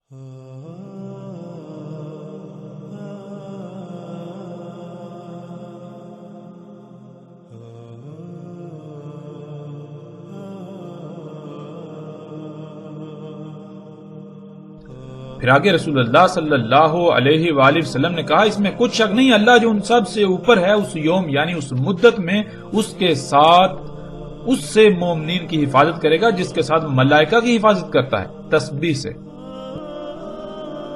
پھر آگے رسول اللہ صلی اللہ علیہ وآلہ وسلم نے کہا، اس میں کچھ شک نہیں، اللہ جو ان سب سے اوپر ہے اس یوم یعنی اس مدت میں اس کے ساتھ اس سے مومنین کی حفاظت کرے گا جس کے ساتھ ملائکہ کی حفاظت کرتا ہے تسبیح سے.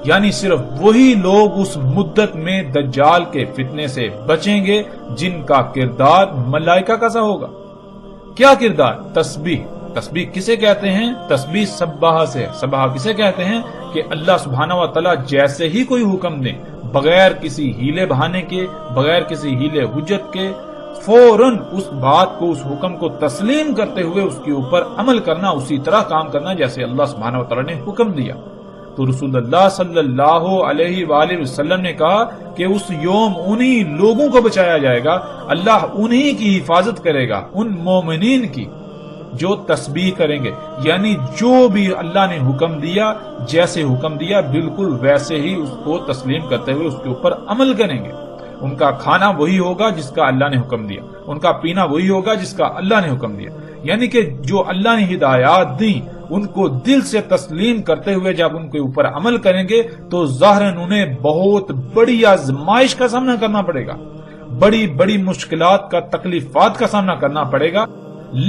یعنی صرف وہی لوگ اس مدت میں دجال کے فتنے سے بچیں گے جن کا کردار ملائکہ کا سا ہوگا. کیا کردار؟ تسبیح. تسبیح کسے کہتے ہیں؟ تسبیح سباہ سے. سباہ کسے کہتے ہیں؟ کہ اللہ سبحانہ و تعالی جیسے ہی کوئی حکم دیں بغیر کسی ہیلے بہانے کے، بغیر کسی ہیلے حجت کے، فوراً اس بات کو، اس حکم کو تسلیم کرتے ہوئے اس کے اوپر عمل کرنا، اسی طرح کام کرنا جیسے اللہ سبحانہ و تعالی نے حکم دیا. تو رسول اللہ صلی اللہ علیہ وآلہ وسلم نے کہا کہ اس یوم انہی لوگوں کو بچایا جائے گا، اللہ انہی کی حفاظت کرے گا، ان مومنین کی جو تسبیح کریں گے. یعنی جو بھی اللہ نے حکم دیا، جیسے حکم دیا بالکل ویسے ہی اس کو تسلیم کرتے ہوئے اس کے اوپر عمل کریں گے. ان کا کھانا وہی ہوگا جس کا اللہ نے حکم دیا، ان کا پینا وہی ہوگا جس کا اللہ نے حکم دیا. یعنی کہ جو اللہ نے ہدایات دی ان کو دل سے تسلیم کرتے ہوئے جب ان کے اوپر عمل کریں گے تو ظاہراً انہیں بہت بڑی آزمائش کا سامنا کرنا پڑے گا، بڑی بڑی مشکلات کا، تکلیفات کا سامنا کرنا پڑے گا،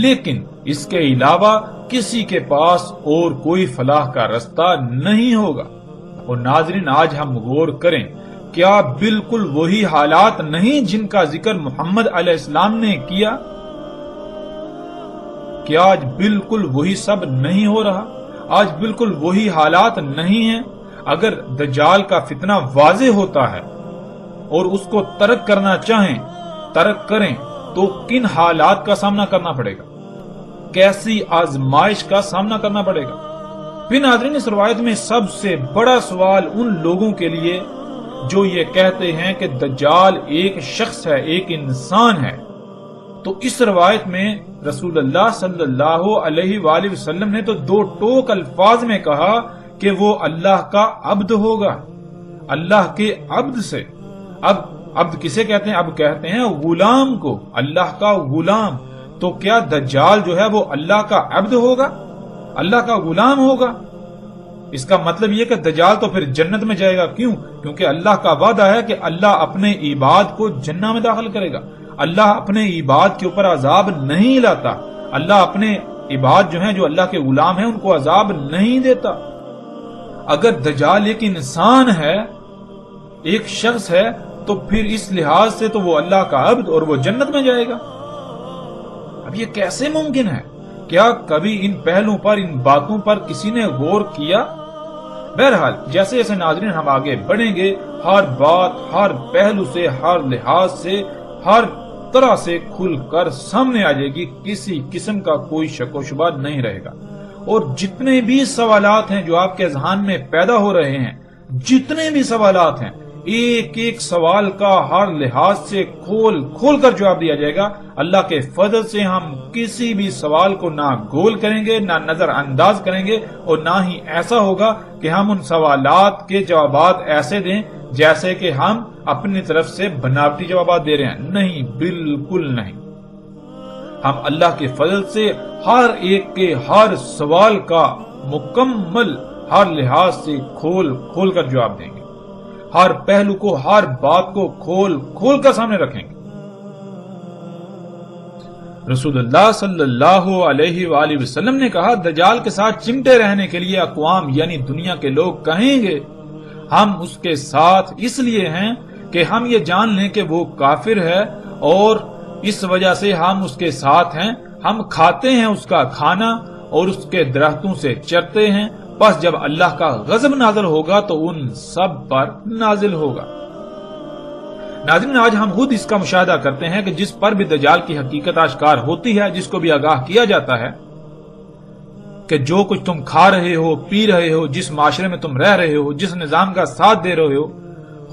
لیکن اس کے علاوہ کسی کے پاس اور کوئی فلاح کا رستہ نہیں ہوگا. اور ناظرین آج ہم غور کریں، کیا بالکل وہی حالات نہیں جن کا ذکر محمد علیہ السلام نے کیا؟ کیا آج بالکل وہی سب نہیں ہو رہا؟ آج بالکل وہی حالات نہیں ہیں؟ اگر دجال کا فتنہ واضح ہوتا ہے اور اس کو ترک کرنا چاہیں، ترک کریں تو کن حالات کا سامنا کرنا پڑے گا، کیسی آزمائش کا سامنا کرنا پڑے گا. پھر ناظرین اس روایت میں سب سے بڑا سوال ان لوگوں کے لیے جو یہ کہتے ہیں کہ دجال ایک شخص ہے، ایک انسان ہے. تو اس روایت میں رسول اللہ صلی اللہ علیہ وآلہ وسلم نے تو دو ٹوک الفاظ میں کہا کہ وہ اللہ کا عبد ہوگا، اللہ کے عبد سے. اب عبد کسے کہتے ہیں؟ اب کہتے ہیں غلام کو، اللہ کا غلام. تو کیا دجال جو ہے وہ اللہ کا عبد ہوگا، اللہ کا غلام ہوگا؟ اس کا مطلب یہ کہ دجال تو پھر جنت میں جائے گا. کیوں؟ کیونکہ اللہ کا وعدہ ہے کہ اللہ اپنے عباد کو جنت میں داخل کرے گا. اللہ اپنے عباد کے اوپر عذاب نہیں لاتا، اللہ اپنے عباد جو ہیں، جو اللہ کے غلام ہیں، ان کو عذاب نہیں دیتا. اگر دجال ایک انسان ہے، ایک شخص ہے، تو پھر اس لحاظ سے تو وہ اللہ کا عبد اور وہ جنت میں جائے گا. اب یہ کیسے ممکن ہے؟ کیا کبھی ان پہلوؤں پر، ان باتوں پر کسی نے غور کیا؟ بہرحال جیسے جیسے ناظرین ہم آگے بڑھیں گے، ہر بات، ہر پہلو سے، ہر لحاظ سے، ہر طرح سے کھل کر سامنے آ جائے گی، کسی قسم کا کوئی شک و شبہ نہیں رہے گا. اور جتنے بھی سوالات ہیں جو آپ کے ذہن میں پیدا ہو رہے ہیں، جتنے بھی سوالات ہیں، ایک ایک سوال کا ہر لحاظ سے کھول کھول کر جواب دیا جائے گا. اللہ کے فضل سے ہم کسی بھی سوال کو نہ گول کریں گے، نہ نظر انداز کریں گے، اور نہ ہی ایسا ہوگا کہ ہم ان سوالات کے جوابات ایسے دیں جیسے کہ ہم اپنی طرف سے بناوٹی جوابات دے رہے ہیں. نہیں، بالکل نہیں. ہم اللہ کے فضل سے ہر ایک کے ہر سوال کا مکمل ہر لحاظ سے کھول کھول کر جواب دیں گے، ہر پہلو کو، ہر بات کو کھول کھول کر سامنے رکھیں گے. رسول اللہ صلی اللہ علیہ وآلہ وسلم نے کہا، دجال کے ساتھ چمٹے رہنے کے لیے اقوام یعنی دنیا کے لوگ کہیں گے ہم اس کے ساتھ اس لیے ہیں کہ ہم یہ جان لیں کہ وہ کافر ہے اور اس وجہ سے ہم اس کے ساتھ ہیں، ہم کھاتے ہیں اس کا کھانا اور اس کے درختوں سے چرتے ہیں، پس جب اللہ کا غضب نازل ہوگا تو ان سب پر نازل ہوگا. ناظرین آج ہم خود اس کا مشاہدہ کرتے ہیں کہ جس پر بھی دجال کی حقیقت آشکار ہوتی ہے، جس کو بھی آگاہ کیا جاتا ہے کہ جو کچھ تم کھا رہے ہو، پی رہے ہو، جس معاشرے میں تم رہ رہے ہو، جس نظام کا ساتھ دے رہے ہو،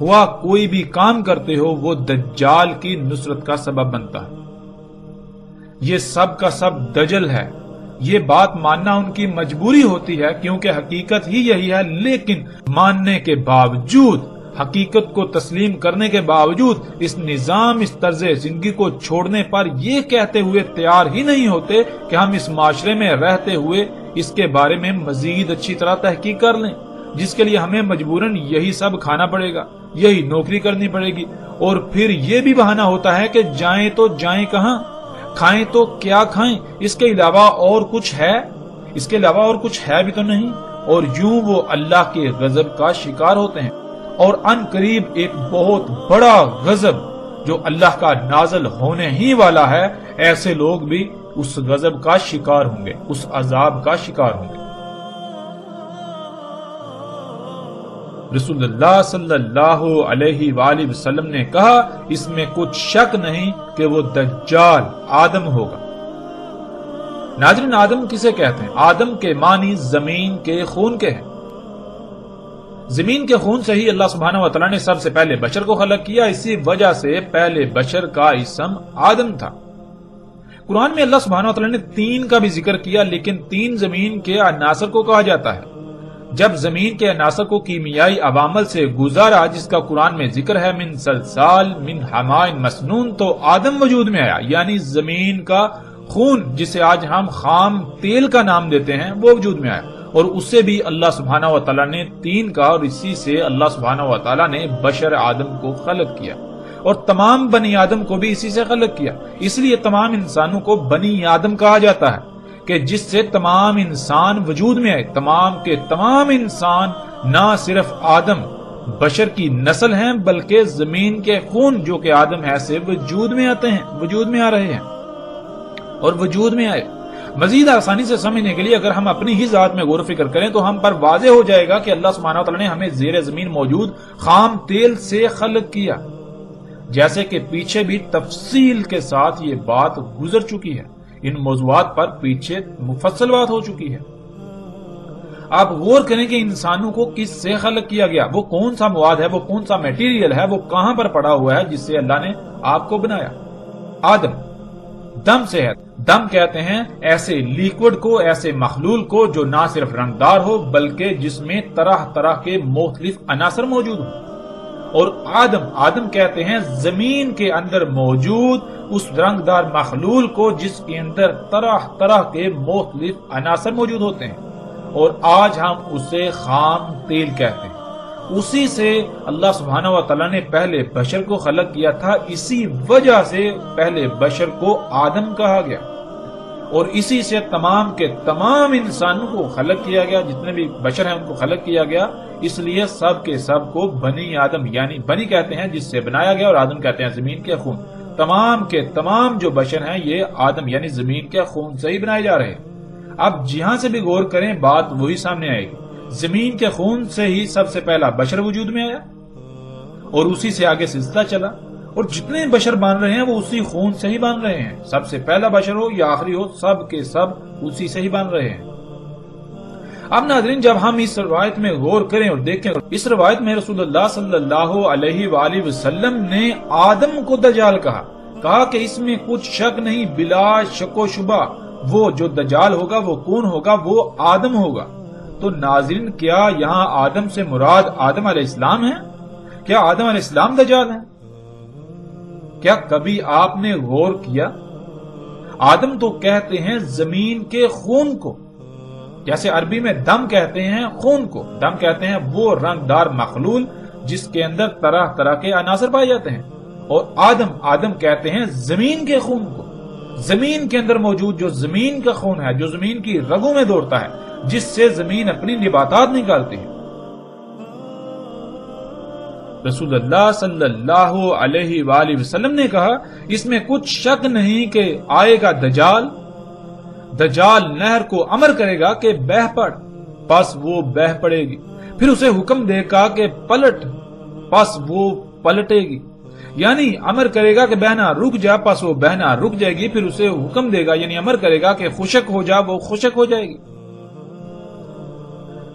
ہوا کوئی بھی کام کرتے ہو، وہ دجال کی نصرت کا سبب بنتا ہے. یہ سب کا سب دجل ہے، یہ بات ماننا ان کی مجبوری ہوتی ہے کیونکہ حقیقت ہی یہی ہے، لیکن ماننے کے باوجود، حقیقت کو تسلیم کرنے کے باوجود اس نظام، اس طرز زندگی کو چھوڑنے پر یہ کہتے ہوئے تیار ہی نہیں ہوتے کہ ہم اس معاشرے میں رہتے ہوئے اس کے بارے میں مزید اچھی طرح تحقیق کر لیں، جس کے لیے ہمیں مجبوراً یہی سب کھانا پڑے گا، یہی نوکری کرنی پڑے گی، اور پھر یہ بھی بہانہ ہوتا ہے کہ جائیں تو جائیں کہاں، کھائیں تو کیا کھائیں، اس کے علاوہ اور کچھ ہے؟ اس کے علاوہ اور کچھ ہے بھی تو نہیں، اور یوں وہ اللہ کے غضب کا شکار ہوتے ہیں، اور ان قریب ایک بہت بڑا غضب جو اللہ کا نازل ہونے ہی والا ہے، ایسے لوگ بھی اس غضب کا شکار ہوں گے، اس عذاب کا شکار ہوں گے۔ رسول اللہ صلی اللہ علیہ وآلہ وسلم نے کہا، اس میں کچھ شک نہیں کہ وہ دجال آدم ہوگا۔ ناظرین، آدم کسے کہتے ہیں؟ آدم کے معنی زمین کے خون کے ہیں۔ زمین کے خون سے ہی اللہ سبحانہ وتعالی نے سب سے پہلے بشر کو خلق کیا، اسی وجہ سے پہلے بشر کا اسم آدم تھا۔ قرآن میں اللہ سبحانہ وتعالی نے تین کا بھی ذکر کیا، لیکن تین زمین کے عناصر کو کہا جاتا ہے۔ جب زمین کے عناصر کو کیمیائی عوامل سے گزارا، جس کا قرآن میں ذکر ہے، من سلسال من حماء مسنون، تو آدم وجود میں آیا، یعنی زمین کا خون جسے آج ہم خام تیل کا نام دیتے ہیں، وہ وجود میں آیا، اور اسے بھی اللہ سبحانہ وتعالی نے تین کا، اور اسی سے اللہ سبحانہ وتعالی نے بشر آدم کو خلق کیا، اور تمام بنی آدم کو بھی اسی سے خلق کیا۔ اس لیے تمام انسانوں کو بنی آدم کہا جاتا ہے کہ جس سے تمام انسان وجود میں آئے۔ تمام کے تمام انسان نہ صرف آدم بشر کی نسل ہیں، بلکہ زمین کے خون جو کہ آدم ہے سے وجود میں آتے ہیں، وجود میں آ رہے ہیں اور وجود میں آئے۔ مزید آسانی سے سمجھنے کے لیے اگر ہم اپنی ہی ذات میں غور و فکر کریں تو ہم پر واضح ہو جائے گا کہ اللہ سبحانہ وتعالی نے ہمیں زیر زمین موجود خام تیل سے خلق کیا، جیسے کہ پیچھے بھی تفصیل کے ساتھ یہ بات گزر چکی ہے، ان موضوعات پر پیچھے مفصل بات ہو چکی ہے۔ آپ غور کریں کہ انسانوں کو کس سے خلق کیا گیا، وہ کون سا مواد ہے، وہ کون سا میٹیریل ہے، وہ کہاں پر پڑا ہوا ہے جس سے اللہ نے آپ کو بنایا۔ آدم دم سے ہے۔ دم کہتے ہیں ایسے لیکوڈ کو، ایسے مخلول کو جو نہ صرف رنگدار ہو بلکہ جس میں طرح طرح کے مختلف عناصر موجود ہوں۔ اور آدم کہتے ہیں زمین کے اندر موجود اس رنگدار مخلول کو جس کے اندر طرح طرح کے مختلف عناصر موجود ہوتے ہیں، اور آج ہم اسے خام تیل کہتے ہیں۔ اسی سے اللہ سبحانہ وتعالی نے پہلے بشر کو خلق کیا تھا، اسی وجہ سے پہلے بشر کو آدم کہا گیا، اور اسی سے تمام کے تمام انسانوں کو خلق کیا گیا، جتنے بھی بشر ہیں ان کو خلق کیا گیا۔ اس لیے سب کے سب کو بنی آدم، یعنی بنی کہتے ہیں جس سے بنایا گیا، اور آدم کہتے ہیں زمین کے خون۔ تمام کے تمام جو بشر ہیں یہ آدم یعنی زمین کے خون سے ہی بنائے جا رہے ہیں۔ اب جہاں سے بھی غور کریں بات وہی سامنے آئے گی، زمین کے خون سے ہی سب سے پہلا بشر وجود میں آیا، اور اسی سے آگے سلسلہ چلا، اور جتنے بشر بن رہے ہیں وہ اسی خون سے ہی بن رہے ہیں، سب سے پہلا بشر ہو یا آخری ہو، سب کے سب اسی سے ہی بن رہے ہیں۔ اب ناظرین، جب ہم اس روایت میں غور کریں اور دیکھیں، اس روایت میں رسول اللہ صلی اللہ علیہ وآلہ وسلم نے آدم کو دجال کہا کہ اس میں کچھ شک نہیں، بلا شک و شبہ وہ جو دجال ہوگا وہ کون ہوگا؟ وہ آدم ہوگا۔ تو ناظرین، کیا یہاں آدم سے مراد آدم علیہ السلام ہے؟ کیا آدم علیہ السلام دجال ہیں؟ کیا کبھی آپ نے غور کیا؟ آدم تو کہتے ہیں زمین کے خون کو، جیسے عربی میں دم کہتے ہیں خون کو، دم کہتے ہیں وہ رنگدار مخلول جس کے اندر طرح طرح کے عناصر پائے جاتے ہیں، اور آدم کہتے ہیں زمین کے خون کو، زمین کے اندر موجود جو زمین کا خون ہے، جو زمین کی رگوں میں دوڑتا ہے، جس سے زمین اپنی نباتات نکالتی ہے۔ رسول اللہ صلی اللہ علیہ وآلہ وسلم نے کہا اس میں کچھ شک نہیں کہ آئے گا دجال نہر کو امر کرے گا کہ بہہ پڑ، پس وہ بہہ پڑے گی، پھر اسے حکم دے گا کہ پلٹ، پس وہ پلٹے گی، یعنی امر کرے گا کہ بہنا رک جا، پس وہ بہنا رک جائے گی، پھر اسے حکم دے گا یعنی امر کرے گا کہ خشک ہو جا، وہ خشک ہو جائے گی۔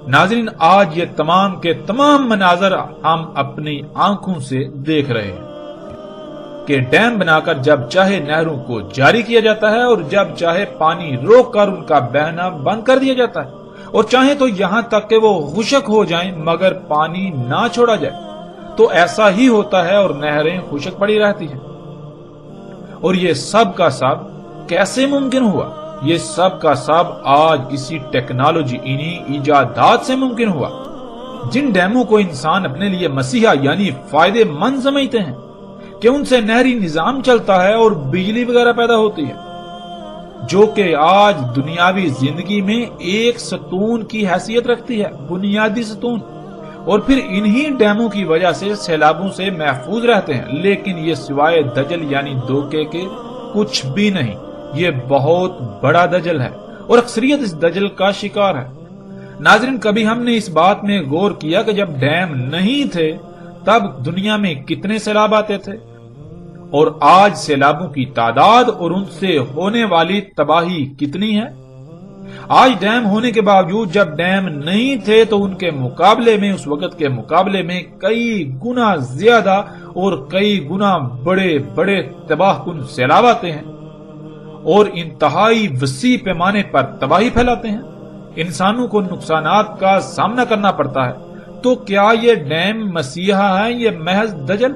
ناظرین، آج یہ تمام کے تمام مناظر ہم اپنی آنکھوں سے دیکھ رہے ہیں۔ کہ ڈیم بنا کر جب چاہے نہروں کو جاری کیا جاتا ہے اور جب چاہے پانی روک کر ان کا بہنا بند کر دیا جاتا ہے، اور چاہے تو یہاں تک کہ وہ خشک ہو جائیں مگر پانی نہ چھوڑا جائے۔ تو ایسا ہی ہوتا ہے اور نہریں خشک پڑی رہتی ہیں۔ اور یہ سب کا سب کیسے ممکن ہوا؟ یہ سب کا سب آج اسی ٹیکنالوجی، انہی ایجادات سے ممکن ہوا۔ جن ڈیموں کو انسان اپنے لیے مسیحا یعنی فائدے مند سمجھتے ہیں کہ ان سے نہری نظام چلتا ہے اور بجلی وغیرہ پیدا ہوتی ہے، جو کہ آج دنیاوی زندگی میں ایک ستون کی حیثیت رکھتی ہے، بنیادی ستون، اور پھر انہی ڈیموں کی وجہ سے سیلابوں سے محفوظ رہتے ہیں، لیکن یہ سوائے دجل یعنی دھوکے کے کچھ بھی نہیں۔ یہ بہت بڑا دجل ہے اور اکثریت اس دجل کا شکار ہے۔ ناظرین، کبھی ہم نے اس بات میں غور کیا کہ جب ڈیم نہیں تھے تب دنیا میں کتنے سیلاب آتے تھے، اور آج سیلابوں کی تعداد اور ان سے ہونے والی تباہی کتنی ہے؟ آج ڈیم ہونے کے باوجود جب ڈیم نہیں تھے تو ان کے مقابلے میں، اس وقت کے مقابلے میں کئی گنا زیادہ اور کئی گنا بڑے بڑے تباہ کن سیلاب آتے ہیں اور انتہائی وسیع پیمانے پر تباہی پھیلاتے ہیں، انسانوں کو نقصانات کا سامنا کرنا پڑتا ہے۔ تو کیا یہ ڈیم مسیحا ہے، یہ محض دجل؟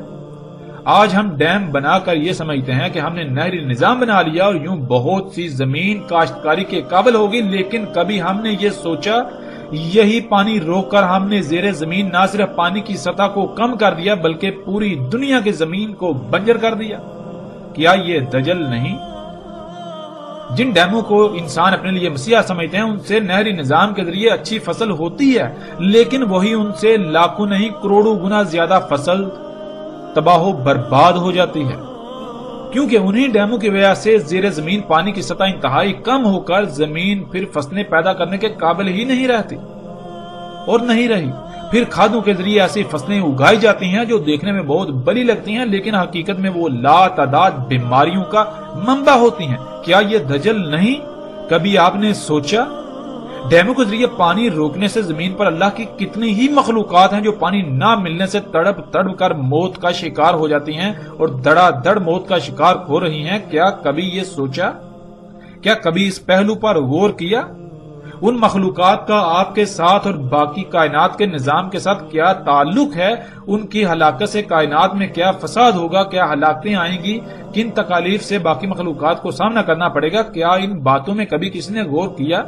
آج ہم ڈیم بنا کر یہ سمجھتے ہیں کہ ہم نے نہری نظام بنا لیا اور یوں بہت سی زمین کاشتکاری کے قابل ہوگی، لیکن کبھی ہم نے یہ سوچا یہی پانی روک کر ہم نے زیر زمین نہ صرف پانی کی سطح کو کم کر دیا بلکہ پوری دنیا کی زمین کو بنجر کر دیا؟ کیا یہ دجل نہیں؟ جن ڈیموں کو انسان اپنے لیے مسیحا سمجھتے ہیں ان سے نہری نظام کے ذریعے اچھی فصل ہوتی ہے، لیکن وہی ان سے لاکھوں نہیں کروڑوں گنا زیادہ فصل تباہ و برباد ہو جاتی ہے، کیونکہ انہی ڈیموں کی وجہ سے زیر زمین پانی کی سطح انتہائی کم ہو کر زمین پھر فصلیں پیدا کرنے کے قابل ہی نہیں رہتی اور نہیں رہی۔ پھر کھادوں کے ذریعے ایسی فصلیں اگائی جاتی ہیں جو دیکھنے میں بہت بڑی لگتی ہیں لیکن حقیقت میں وہ لا تعداد بیماریوں کا منبع ہوتی ہیں۔ کیا یہ دجل نہیں؟ کبھی آپ نے سوچا ڈیموں کے ذریعے پانی روکنے سے زمین پر اللہ کی کتنی ہی مخلوقات ہیں جو پانی نہ ملنے سے تڑپ تڑپ کر موت کا شکار ہو جاتی ہیں اور دڑا دڑ موت کا شکار ہو رہی ہیں؟ کیا کبھی یہ سوچا؟ کیا کبھی اس پہلو پر غور کیا؟ ان مخلوقات کا آپ کے ساتھ اور باقی کائنات کے نظام کے ساتھ کیا تعلق ہے؟ ان کی ہلاکت سے کائنات میں کیا فساد ہوگا؟ کیا ہلاکتیں آئیں گی؟ کن تکالیف سے باقی مخلوقات کو سامنا کرنا پڑے گا؟ کیا ان باتوں میں کبھی کسی نے غور کیا؟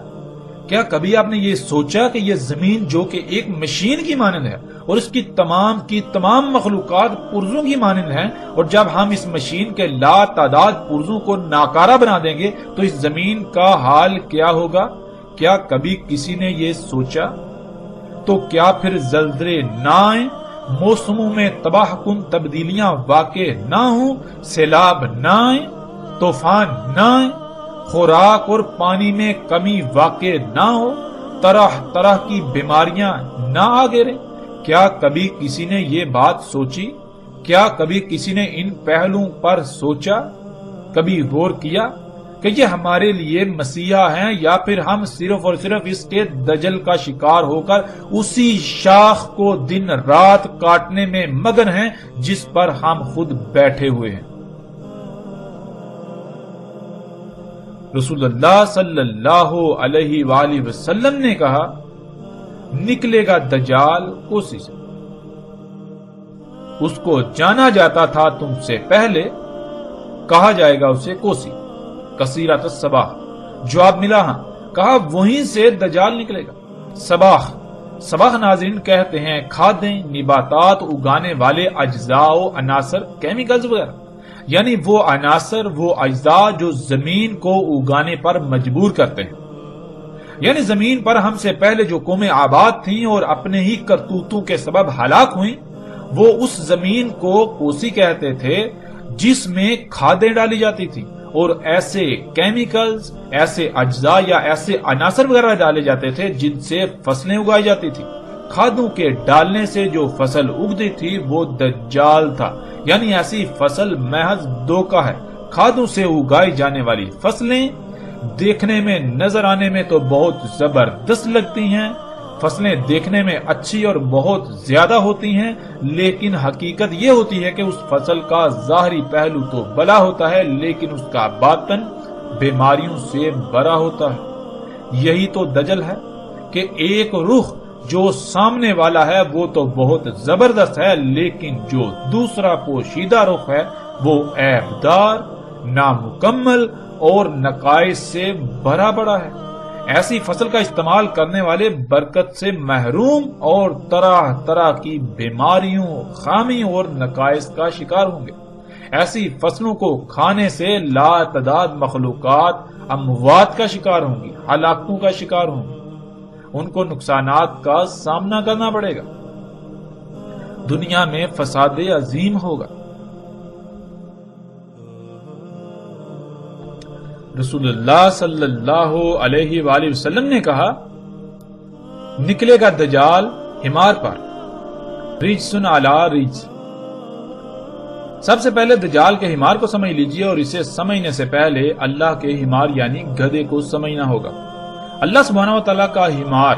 کیا کبھی آپ نے یہ سوچا کہ یہ زمین جو کہ ایک مشین کی مانند ہے اور اس کی تمام مخلوقات پرزوں کی مانند ہیں، اور جب ہم اس مشین کے لا تعداد پرزوں کو ناکارہ بنا دیں گے تو اس زمین کا حال کیا ہوگا؟ کیا کبھی کسی نے یہ سوچا؟ تو کیا پھر زلزلے نہ آئیں، موسموں میں تباہ کن تبدیلیاں واقع نہ ہوں، سیلاب نہ آئیں، طوفان نہ آئیں، خوراک اور پانی میں کمی واقع نہ ہو، طرح طرح کی بیماریاں نہ آ گریں؟ کیا کبھی کسی نے یہ بات سوچی؟ کیا کبھی کسی نے ان پہلوؤں پر سوچا؟ کبھی غور کیا کہ یہ ہمارے لیے مسیحا ہیں یا پھر ہم صرف اور صرف اس کے دجل کا شکار ہو کر اسی شاخ کو دن رات کاٹنے میں مگن ہیں جس پر ہم خود بیٹھے ہوئے ہیں؟ رسول اللہ صلی اللہ علیہ وآلہ وسلم نے کہا، نکلے گا دجال کوسی سے، اس کو جانا جاتا تھا تم سے پہلے، کہا جائے گا اسے کوسی، کثیرۃ الصباح۔ جواب ملا ہاں، کہا وہیں سے دجال نکلے گا۔ صباح ناظرین کہتے ہیں کھادیں، نباتات اگانے والے اجزاء و عناصر، کیمیکلز وغیرہ، یعنی وہ عناصر، وہ اجزاء جو زمین کو اگانے پر مجبور کرتے ہیں۔ یعنی زمین پر ہم سے پہلے جو قومیں آباد تھیں اور اپنے ہی کرتوتوں کے سبب ہلاک ہوئیں، وہ اس زمین کو کوسی کہتے تھے جس میں کھادیں ڈالی جاتی تھی اور ایسے کیمیکلز، ایسے اجزاء یا ایسے عناصر وغیرہ ڈالے جاتے تھے جن سے فصلیں اگائی جاتی تھی۔ کھادوں کے ڈالنے سے جو فصل اگتی تھی وہ دجال تھا، یعنی ایسی فصل محض دھوکہ ہے۔ کھادوں سے اگائی جانے والی فصلیں دیکھنے میں، نظر آنے میں تو بہت زبردست لگتی ہیں، فصلیں دیکھنے میں اچھی اور بہت زیادہ ہوتی ہیں، لیکن حقیقت یہ ہوتی ہے کہ اس فصل کا ظاہری پہلو تو بھلا ہوتا ہے لیکن اس کا باطن بیماریوں سے بھرا ہوتا ہے۔ یہی تو دجل ہے کہ ایک رخ جو سامنے والا ہے وہ تو بہت زبردست ہے، لیکن جو دوسرا پوشیدہ رخ ہے وہ عیبدار، نامکمل اور نقائص سے بھرا پڑا ہے۔ ایسی فصل کا استعمال کرنے والے برکت سے محروم اور طرح طرح کی بیماریوں، خامیوں اور نقائص کا شکار ہوں گے۔ ایسی فصلوں کو کھانے سے لا تعداد مخلوقات اموات کا شکار ہوں گی، ہلاکتوں کا شکار ہوں گی، ان کو نقصانات کا سامنا کرنا پڑے گا، دنیا میں فساد عظیم ہوگا۔ رسول اللہ صلی اللہ علیہ وآلہ وسلم نے کہا، نکلے گا دجال حمار پر، رجسن علی رجس۔ سب سے پہلے دجال کے حمار کو سمجھ لیجئے، اور اسے سمجھنے سے پہلے اللہ کے حمار یعنی گدھے کو سمجھنا ہوگا۔ اللہ سبحانہ وتعالی کا حمار،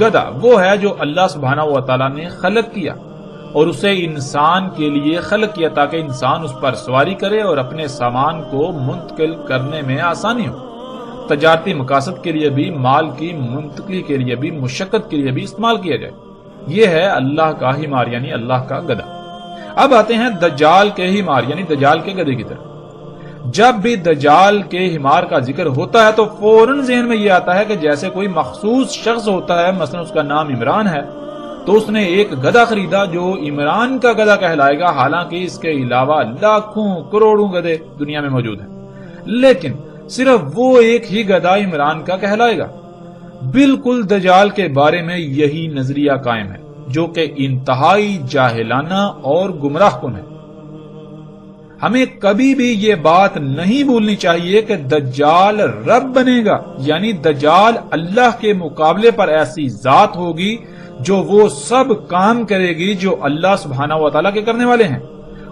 گدھا، وہ ہے جو اللہ سبحانہ وتعالی نے خلق کیا اور اسے انسان کے لیے خلق کیا تاکہ انسان اس پر سواری کرے اور اپنے سامان کو منتقل کرنے میں آسانی ہو، تجارتی مقاصد کے لیے بھی، مال کی منتقلی کے لیے بھی، مشقت کے لیے بھی استعمال کیا جائے۔ یہ ہے اللہ کا حمار یعنی اللہ کا گدھا۔ اب آتے ہیں دجال کے حمار یعنی دجال کے گدھے کی طرف۔ جب بھی دجال کے حمار کا ذکر ہوتا ہے تو فوراً ذہن میں یہ آتا ہے کہ جیسے کوئی مخصوص شخص ہوتا ہے، مثلا اس کا نام عمران ہے تو اس نے ایک گدھا خریدا جو عمران کا گدھا کہلائے گا، حالانکہ اس کے علاوہ لاکھوں کروڑوں گدھے دنیا میں موجود ہیں، لیکن صرف وہ ایک ہی گدھا عمران کا کہلائے گا۔ بالکل دجال کے بارے میں یہی نظریہ قائم ہے جو کہ انتہائی جاہلانہ اور گمراہ کن ہے۔ ہمیں کبھی بھی یہ بات نہیں بھولنی چاہیے کہ دجال رب بنے گا، یعنی دجال اللہ کے مقابلے پر ایسی ذات ہوگی جو وہ سب کام کرے گی جو اللہ سبحانہ وتعالی کے کرنے والے ہیں،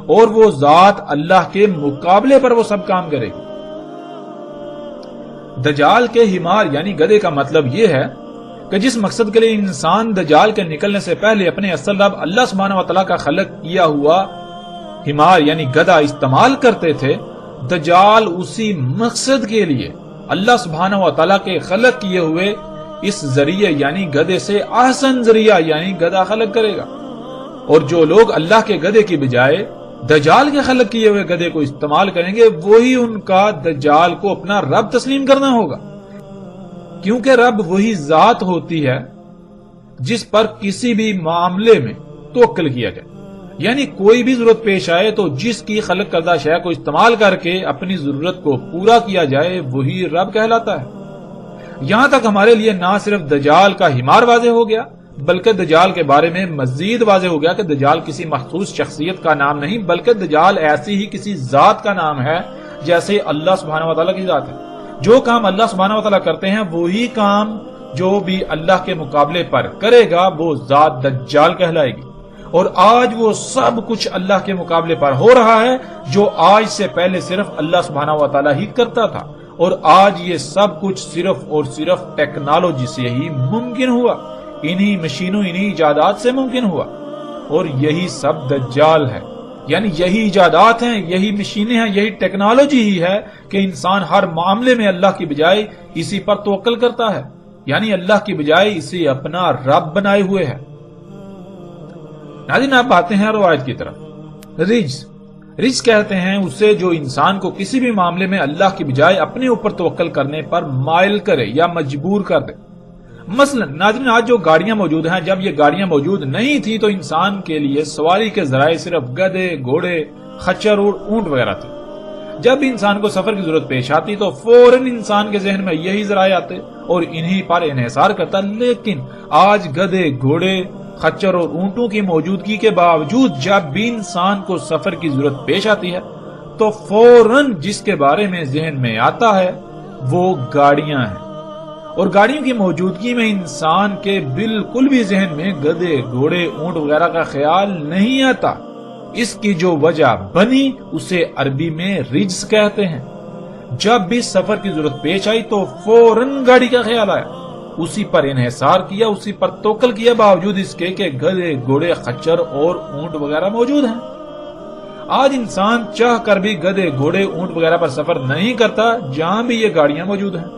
اور وہ ذات اللہ کے مقابلے پر وہ سب کام کرے گی۔ دجال کے حمار یعنی گدھے کا مطلب یہ ہے کہ جس مقصد کے لیے انسان دجال کے نکلنے سے پہلے اپنے اصل رب اللہ سبحانہ وتعالی کا خلق کیا ہوا حمار یعنی گدھا استعمال کرتے تھے، دجال اسی مقصد کے لیے اللہ سبحانہ وتعالی کے خلق کیے ہوئے اس ذریعے یعنی گدھے سے احسن ذریعہ یعنی گدھا خلق کرے گا، اور جو لوگ اللہ کے گدھے کی بجائے دجال کے خلق کیے ہوئے گدھے کو استعمال کریں گے وہی ان کا دجال کو اپنا رب تسلیم کرنا ہوگا، کیونکہ رب وہی ذات ہوتی ہے جس پر کسی بھی معاملے میں توکل کیا جائے، یعنی کوئی بھی ضرورت پیش آئے تو جس کی خلق کردہ شے کو استعمال کر کے اپنی ضرورت کو پورا کیا جائے وہی رب کہلاتا ہے۔ یہاں تک ہمارے لیے نہ صرف دجال کا حمار واضح ہو گیا بلکہ دجال کے بارے میں مزید واضح ہو گیا کہ دجال کسی مخصوص شخصیت کا نام نہیں بلکہ دجال ایسی ہی کسی ذات کا نام ہے جیسے اللہ سبحانہ وتعالی کی ذات ہے۔ جو کام اللہ سبحانہ وتعالی کرتے ہیں وہی کام جو بھی اللہ کے مقابلے پر کرے گا وہ ذات دجال کہلائے گی، اور آج وہ سب کچھ اللہ کے مقابلے پر ہو رہا ہے جو آج سے پہلے صرف اللہ سبحانہ وتعالی ہی کرتا تھا، اور آج یہ سب کچھ صرف اور صرف ٹیکنالوجی سے ہی ممکن ہوا، انہی مشینوں انہی ایجادات سے ممکن ہوا، اور یہی سب دجال ہے، یعنی یہی ایجادات ہیں، یہی مشینیں ہیں، یہی ٹیکنالوجی ہی ہے کہ انسان ہر معاملے میں اللہ کی بجائے اسی پر توکل کرتا ہے، یعنی اللہ کی بجائے اسے اپنا رب بنائے ہوئے ہے۔ ناظرین آپ آتے ہیں روایت کی طرف۔ رجس کہتے ہیں اسے جو انسان کو کسی بھی معاملے میں اللہ کی بجائے اپنے اوپر توکل کرنے پر مائل کرے یا مجبور کر دے۔ مثلا ناظرین آج جو گاڑیاں موجود ہیں، جب یہ گاڑیاں موجود نہیں تھی تو انسان کے لیے سواری کے ذرائع صرف گدھے، گھوڑے، خچر اور اونٹ وغیرہ تھے۔ جب بھی انسان کو سفر کی ضرورت پیش آتی تو فوراً انسان کے ذہن میں یہی ذرائع آتے اور انہی پر انحصار کرتا، لیکن آج گدھے، گھوڑے، خچر اور اونٹوں کی موجودگی کے باوجود جب بھی انسان کو سفر کی ضرورت پیش آتی ہے تو فوراً جس کے بارے میں ذہن میں آتا ہے وہ گاڑیاں ہیں، اور گاڑیوں کی موجودگی میں انسان کے بالکل بھی ذہن میں گدھے، گھوڑے، اونٹ وغیرہ کا خیال نہیں آتا۔ اس کی جو وجہ بنی اسے عربی میں رجس کہتے ہیں۔ جب بھی سفر کی ضرورت پیش آئی تو فوراً گاڑی کا خیال آیا، اسی پر انحصار کیا، اسی پر توکل کیا، باوجود اس کے کہ گدھے، گھوڑے، خچر اور اونٹ وغیرہ موجود ہیں۔ آج انسان چاہ کر بھی گدھے، گھوڑے، اونٹ وغیرہ پر سفر نہیں کرتا جہاں بھی یہ گاڑیاں موجود ہیں۔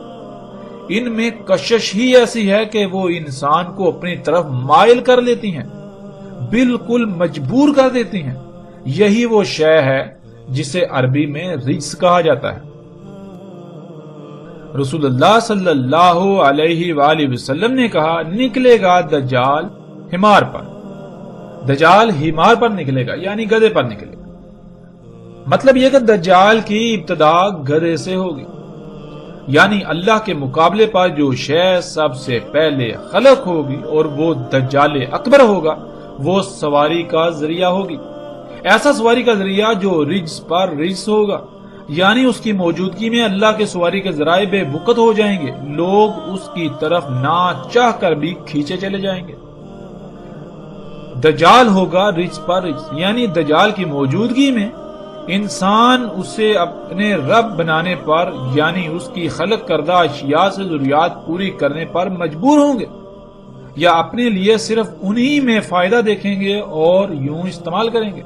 ان میں کشش ہی ایسی ہے کہ وہ انسان کو اپنی طرف مائل کر لیتی ہیں، بالکل مجبور کر دیتی ہیں۔ یہی وہ شے ہے جسے عربی میں رجس کہا جاتا ہے۔ رسول اللہ صلی اللہ علیہ وآلہ وسلم نے کہا، نکلے گا دجال حمار پر۔ دجال حمار پر نکلے گا یعنی گدھے پر نکلے گا۔ مطلب یہ کہ دجال کی ابتدا گدھے سے ہوگی، یعنی اللہ کے مقابلے پر جو شے سب سے پہلے خلق ہوگی اور وہ دجال اکبر ہوگا، وہ سواری کا ذریعہ ہوگی۔ ایسا سواری کا ذریعہ جو رجس پر رجس ہوگا، یعنی اس کی موجودگی میں اللہ کے سواری کے ذرائع بے وقت ہو جائیں گے، لوگ اس کی طرف نہ چاہ کر بھی کھینچے چلے جائیں گے۔ دجال ہوگا رجس پر رجس، یعنی دجال کی موجودگی میں انسان اسے اپنے رب بنانے پر، یعنی اس کی خلق کردہ اشیاء سے ضروریات پوری کرنے پر مجبور ہوں گے، یا اپنے لیے صرف انہی میں فائدہ دیکھیں گے اور یوں استعمال کریں گے۔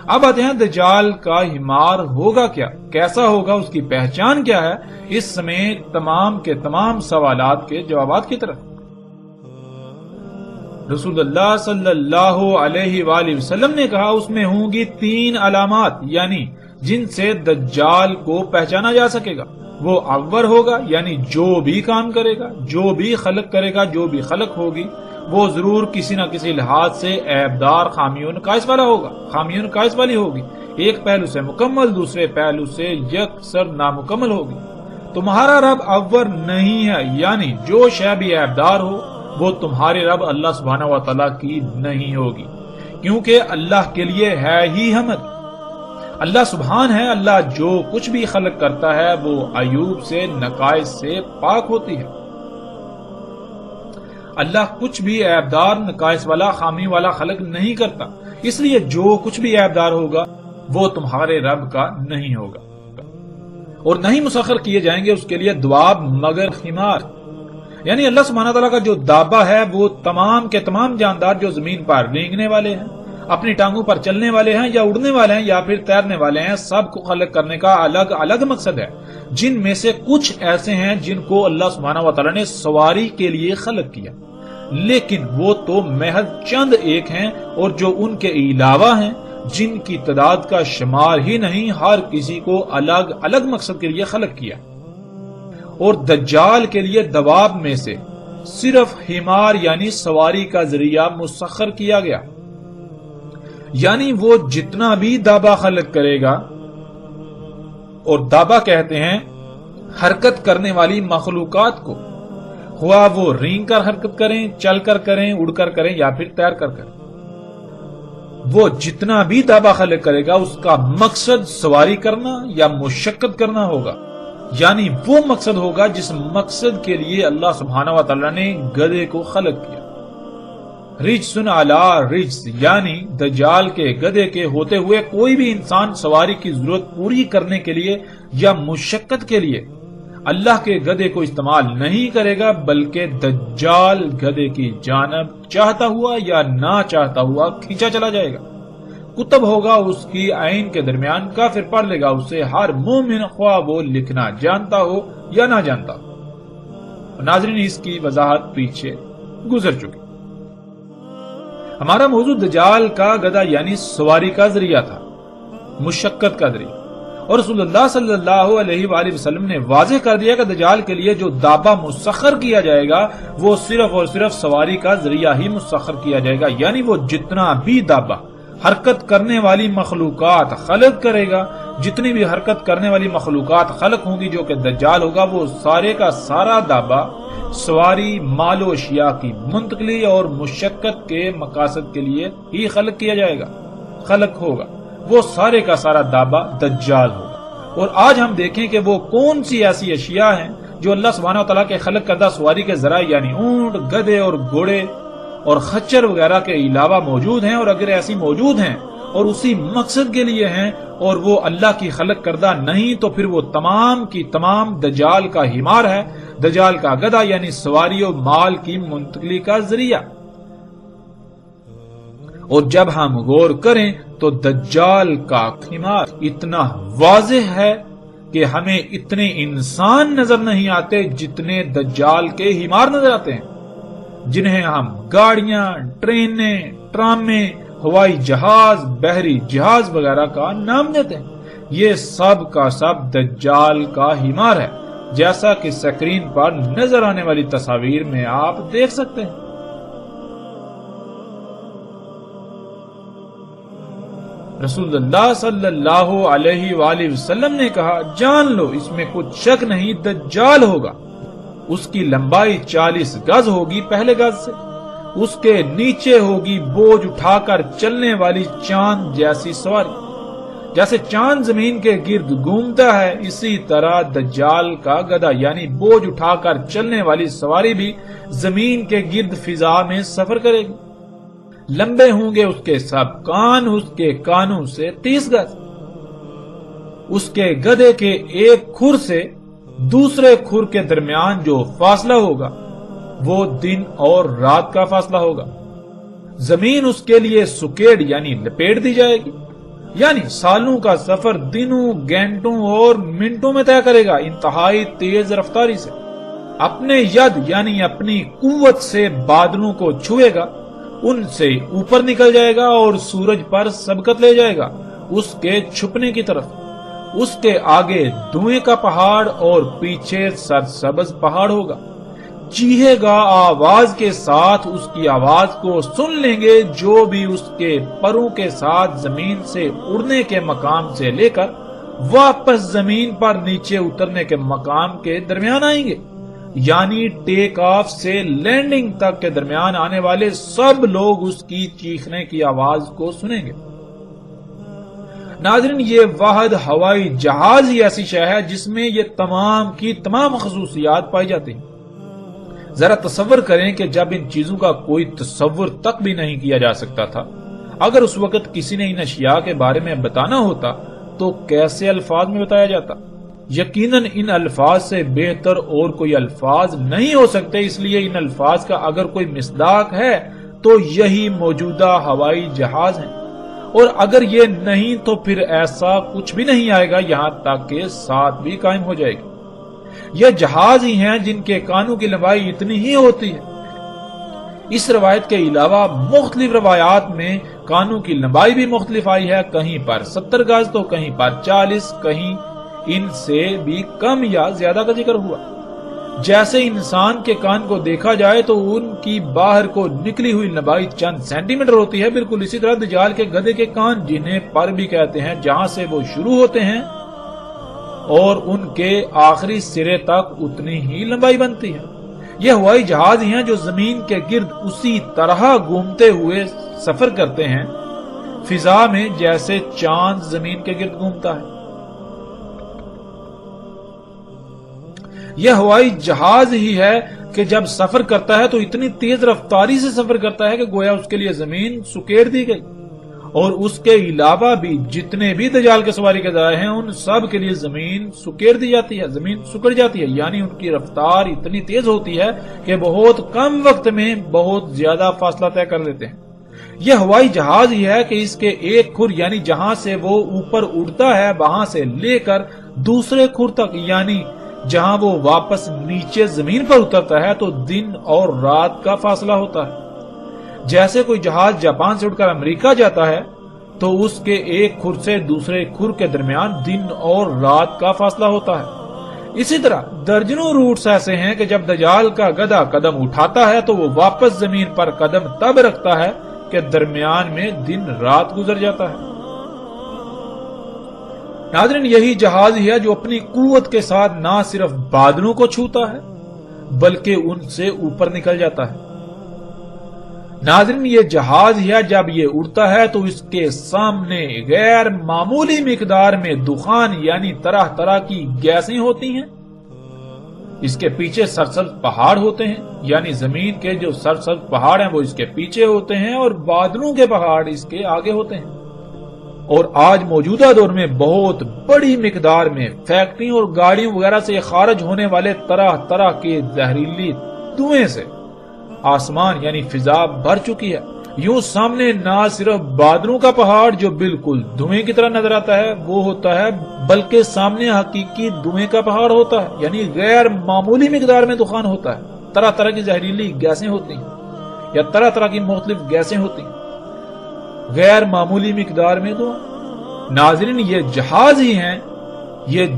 اب آتے ہیں دجال کا حمار ہوگا کیا، کیسا ہوگا، اس کی پہچان کیا ہے، اس سمیت تمام کے تمام سوالات کے جوابات کی طرف۔ رسول اللہ صلی اللہ علیہ وآلہ وسلم نے کہا، اس میں ہوں گی 3 علامات، یعنی جن سے دجال کو پہچانا جا سکے گا۔ وہ اول ہوگا، یعنی جو بھی کام کرے گا، جو بھی خلق کرے گا، جو بھی خلق ہوگی، وہ ضرور کسی نہ کسی لحاظ سے عیبدار، خامیوں نقائص والا ہوگا، خامیوں نقائص والی ہوگی۔ ایک پہلو سے مکمل، دوسرے پہلو سے یکسر نامکمل ہوگی۔ تمہارا رب اول نہیں ہے، یعنی جو شے بھی عیبدار ہو وہ تمہارے رب اللہ سبحانہ و تعالیٰ کی نہیں ہوگی، کیونکہ اللہ کے لیے ہے ہی حمد۔ اللہ سبحان ہے، اللہ جو کچھ بھی خلق کرتا ہے وہ عیوب سے، نقائص سے پاک ہوتی ہے۔ اللہ کچھ بھی عیبدار، نقائص والا، خامی والا خلق نہیں کرتا، اس لیے جو کچھ بھی عیبدار ہوگا وہ تمہارے رب کا نہیں ہوگا، اور نہیں مسخر کیے جائیں گے اس کے لیے دواب مگر حمار، یعنی اللہ سبحانہ تعالیٰ کا جو دابہ ہے وہ تمام کے تمام جاندار جو زمین پر رینگنے والے ہیں، اپنی ٹانگوں پر چلنے والے ہیں، یا اڑنے والے ہیں، یا پھر تیرنے والے ہیں، سب کو خلق کرنے کا الگ الگ مقصد ہے، جن میں سے کچھ ایسے ہیں جن کو اللہ سبحانہ و تعالیٰ نے سواری کے لیے خلق کیا، لیکن وہ تو محض چند ایک ہیں، اور جو ان کے علاوہ ہیں جن کی تعداد کا شمار ہی نہیں، ہر کسی کو الگ الگ مقصد کے لیے خلق کیا۔ اور دجال کے لیے دواب میں سے صرف حمار یعنی سواری کا ذریعہ مسخر کیا گیا، یعنی وہ جتنا بھی دابہ خلق کرے گا، اور دابہ کہتے ہیں حرکت کرنے والی مخلوقات کو، ہوا وہ رینگ کر حرکت کریں، چل کر کریں، اڑ کر کریں، یا پھر تیر کر کریں، وہ جتنا بھی دابہ خلق کرے گا اس کا مقصد سواری کرنا یا مشقت کرنا ہوگا، یعنی وہ مقصد ہوگا جس مقصد کے لیے اللہ سبحانہ و تعالیٰ نے گدھے کو خلق کیا۔ رجسن علی رجس، یعنی دجال کے گدھے کے ہوتے ہوئے کوئی بھی انسان سواری کی ضرورت پوری کرنے کے لیے یا مشقت کے لیے اللہ کے گدھے کو استعمال نہیں کرے گا، بلکہ دجال گدھے کی جانب چاہتا ہوا یا نہ چاہتا ہوا کھینچا چلا جائے گا۔ کتب ہوگا اس کی عین کے درمیان، کافر پڑھ لے گا اسے، ہر مومن خواہ وہ لکھنا جانتا ہو یا نہ جانتا ہو۔ ناظرین، اس کی وضاحت پیچھے گزر چکی۔ ہمارا موضوع دجال کا گدھا یعنی سواری کا ذریعہ تھا، مشقت کا ذریعہ، اور رسول اللہ صلی اللہ علیہ وآلہ وسلم نے واضح کر دیا کہ دجال کے لیے جو دابہ مسخر کیا جائے گا وہ صرف اور صرف سواری کا ذریعہ ہی مسخر کیا جائے گا، یعنی وہ جتنا بھی دابہ حرکت کرنے والی مخلوقات خلق کرے گا، جتنی بھی حرکت کرنے والی مخلوقات خلق ہوں گی جو کہ دجال ہوگا، وہ سارے کا سارا دابہ سواری، مال و اشیاء کی منتقلی اور مشقت کے مقاصد کے لیے ہی خلق کیا جائے گا، خلق ہوگا، وہ سارے کا سارا دابہ دجال ہوگا۔ اور آج ہم دیکھیں کہ وہ کون سی ایسی اشیاء ہیں جو اللہ سبحانہ وتعالیٰ کے خلق کردہ سواری کے ذرائع یعنی اونٹ، گدھے اور گھوڑے اور خچر وغیرہ کے علاوہ موجود ہیں، اور اگر ایسی موجود ہیں اور اسی مقصد کے لیے ہیں اور وہ اللہ کی خلق کردہ نہیں، تو پھر وہ تمام کی تمام دجال کا ہمار ہے، دجال کا گدھا یعنی سواری و مال کی منتقلی کا ذریعہ۔ اور جب ہم غور کریں تو دجال کا ہمار اتنا واضح ہے کہ ہمیں اتنے انسان نظر نہیں آتے جتنے دجال کے ہمار نظر آتے ہیں، جنہیں ہم گاڑیاں، ٹرینیں، ٹرامیں، ہوائی جہاز، بحری جہاز وغیرہ کا نام دیتے ہیں۔ یہ سب کا سب دجال کا ہمار ہے، جیسا کہ سکرین پر نظر آنے والی تصاویر میں آپ دیکھ سکتے ہیں۔ رسول اللہ صلی اللہ علیہ وآلہ وسلم نے کہا، جان لو اس میں کچھ شک نہیں، دجال ہوگا۔ اس کی لمبائی 40 گز ہوگی پہلے گز سے، اس کے نیچے ہوگی بوجھ اٹھا کر چلنے والی چاند جیسی سواری۔ جیسے چاند زمین کے گرد گھومتا ہے، اسی طرح دجال کا گدھا یعنی بوجھ اٹھا کر چلنے والی سواری بھی زمین کے گرد فضا میں سفر کرے گی۔ لمبے ہوں گے اس کے سب کان، اس کے کانوں سے 30 گز۔ اس کے گدھے کے ایک کھر سے دوسرے کھر کے درمیان جو فاصلہ ہوگا وہ دن اور رات کا فاصلہ ہوگا۔ زمین اس کے لیے سکیڑ یعنی لپیٹ دی جائے گی، یعنی سالوں کا سفر دنوں، گھنٹوں اور منٹوں میں طے کرے گا، انتہائی تیز رفتاری سے۔ اپنے ید یعنی اپنی قوت سے بادلوں کو چھوئے گا، ان سے اوپر نکل جائے گا اور سورج پر سبقت لے جائے گا اس کے چھپنے کی طرف۔ اس کے آگے دھوئیں کا پہاڑ اور پیچھے سرسبز پہاڑ ہوگا۔ چیخے گا آواز کے ساتھ، اس کی آواز کو سن لیں گے جو بھی اس کے پروں کے ساتھ زمین سے اڑنے کے مقام سے لے کر واپس زمین پر نیچے اترنے کے مقام کے درمیان آئیں گے، یعنی ٹیک آف سے لینڈنگ تک کے درمیان آنے والے سب لوگ اس کی چیخنے کی آواز کو سنیں گے۔ ناظرین، یہ واحد ہوائی جہاز ہی ایسی شے ہے جس میں یہ تمام کی تمام خصوصیات پائی جاتی ہیں۔ ذرا تصور کریں کہ جب ان چیزوں کا کوئی تصور تک بھی نہیں کیا جا سکتا تھا، اگر اس وقت کسی نے ان اشیاء کے بارے میں بتانا ہوتا تو کیسے الفاظ میں بتایا جاتا؟ یقیناً ان الفاظ سے بہتر اور کوئی الفاظ نہیں ہو سکتے، اس لیے ان الفاظ کا اگر کوئی مصداق ہے تو یہی موجودہ ہوائی جہاز ہیں، اور اگر یہ نہیں تو پھر ایسا کچھ بھی نہیں آئے گا یہاں تک کہ ساتھ بھی قائم ہو جائے گی۔ یہ جہاز ہی ہیں جن کے کانوں کی لمبائی اتنی ہی ہوتی ہے۔ اس روایت کے علاوہ مختلف روایات میں کانوں کی لمبائی بھی مختلف آئی ہے، کہیں پر 70 گز تو کہیں پر 40، کہیں ان سے بھی کم یا زیادہ کا ذکر ہوا۔ جیسے انسان کے کان کو دیکھا جائے تو ان کی باہر کو نکلی ہوئی لمبائی چند سینٹی میٹر ہوتی ہے، بالکل اسی طرح دجال کے گدھے کے کان، جنہیں پر بھی کہتے ہیں، جہاں سے وہ شروع ہوتے ہیں اور ان کے آخری سرے تک اتنی ہی لمبائی بنتی ہے۔ یہ ہوائی جہاز ہی ہیں جو زمین کے گرد اسی طرح گھومتے ہوئے سفر کرتے ہیں فضا میں جیسے چاند زمین کے گرد گھومتا ہے۔ یہ ہوائی جہاز ہی ہے کہ جب سفر کرتا ہے تو اتنی تیز رفتاری سے سفر کرتا ہے کہ گویا اس کے لیے زمین سکیڑ دی گئی، اور اس کے علاوہ بھی جتنے بھی دجال کے سواری کے ذرائع ہیں ان سب کے لیے زمین سکیڑ دی جاتی ہے، زمین سکڑ جاتی ہے، یعنی ان کی رفتار اتنی تیز ہوتی ہے کہ بہت کم وقت میں بہت زیادہ فاصلہ طے کر لیتے ہیں۔ یہ ہوائی جہاز ہی ہے کہ اس کے ایک کھر یعنی جہاں سے وہ اوپر اڑتا ہے وہاں سے لے کر دوسرے کھر تک، یعنی جہاں وہ واپس نیچے زمین پر اترتا ہے تو دن اور رات کا فاصلہ ہوتا ہے۔ جیسے کوئی جہاز جاپان سے اڑ کر امریکہ جاتا ہے تو اس کے ایک کھر سے دوسرے کھر کے درمیان دن اور رات کا فاصلہ ہوتا ہے۔ اسی طرح درجنوں روٹس ایسے ہیں کہ جب دجال کا گدھا قدم اٹھاتا ہے تو وہ واپس زمین پر قدم تب رکھتا ہے کہ درمیان میں دن رات گزر جاتا ہے۔ ناظرین، یہی جہاز ہی ہے جو اپنی قوت کے ساتھ نہ صرف بادلوں کو چھوتا ہے بلکہ ان سے اوپر نکل جاتا ہے۔ ناظرین، یہ جہاز ہی ہے جب یہ اڑتا ہے تو اس کے سامنے غیر معمولی مقدار میں دخان یعنی طرح طرح کی گیسیں ہوتی ہیں، اس کے پیچھے سرسبز پہاڑ ہوتے ہیں، یعنی زمین کے جو سرسبز پہاڑ ہیں وہ اس کے پیچھے ہوتے ہیں اور بادلوں کے پہاڑ اس کے آگے ہوتے ہیں۔ اور آج موجودہ دور میں بہت بڑی مقدار میں فیکٹریوں اور گاڑیوں وغیرہ سے خارج ہونے والے طرح طرح کے زہریلی دھوئیں سے آسمان یعنی فضا بھر چکی ہے۔ یوں سامنے نہ صرف بادلوں کا پہاڑ جو بالکل دھوئیں کی طرح نظر آتا ہے وہ ہوتا ہے، بلکہ سامنے حقیقی دھوئیں کا پہاڑ ہوتا ہے، یعنی غیر معمولی مقدار میں دخان ہوتا ہے، طرح طرح کی زہریلی گیسیں ہوتی ہیں یا طرح طرح کی مختلف گیسیں ہوتی ہیں، غیر معمولی مقدار میں دھواں۔ ناظرین، یہ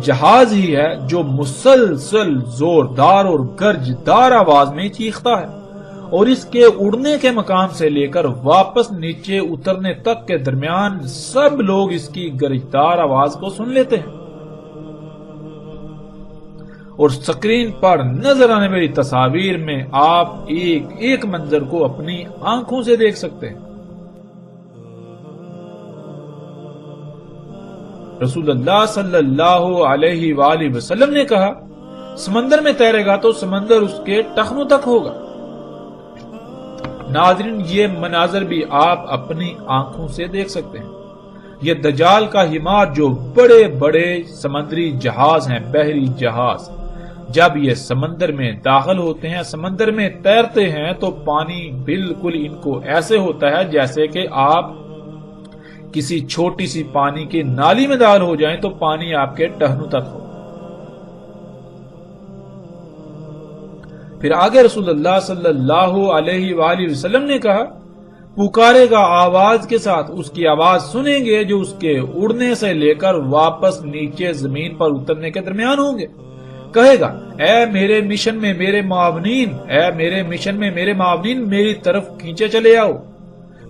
جہاز ہی ہے جو مسلسل زوردار اور گرجدار آواز میں چیختا ہے، اور اس کے اڑنے کے مقام سے لے کر واپس نیچے اترنے تک کے درمیان سب لوگ اس کی گرجدار آواز کو سن لیتے ہیں، اور سکرین پر نظر آنے والی تصاویر میں آپ ایک ایک منظر کو اپنی آنکھوں سے دیکھ سکتے ہیں۔ رسول اللہ صلی اللہ علیہ وآلہ وسلم نے کہا، سمندر میں تیرے گا تو سمندر اس کے ٹخنوں تک ہوگا۔ ناظرین، یہ مناظر بھی آپ اپنی آنکھوں سے دیکھ سکتے ہیں۔ یہ دجال کا حمار جو بڑے بڑے سمندری جہاز ہیں، بحری جہاز، جب یہ سمندر میں داخل ہوتے ہیں، سمندر میں تیرتے ہیں تو پانی بالکل ان کو ایسے ہوتا ہے جیسے کہ آپ کسی چھوٹی سی پانی کی نالی میں داخل ہو جائیں تو پانی آپ کے ٹہنوں تک ہو۔ پھر آگے رسول اللہ صلی اللہ علیہ وآلہ وسلم نے کہا، پکارے گا آواز کے ساتھ، اس کی آواز سنیں گے جو اس کے اڑنے سے لے کر واپس نیچے زمین پر اترنے کے درمیان ہوں گے۔ کہے گا، اے میرے مشن میں میرے معاونین، میری طرف کھینچے چلے آؤ،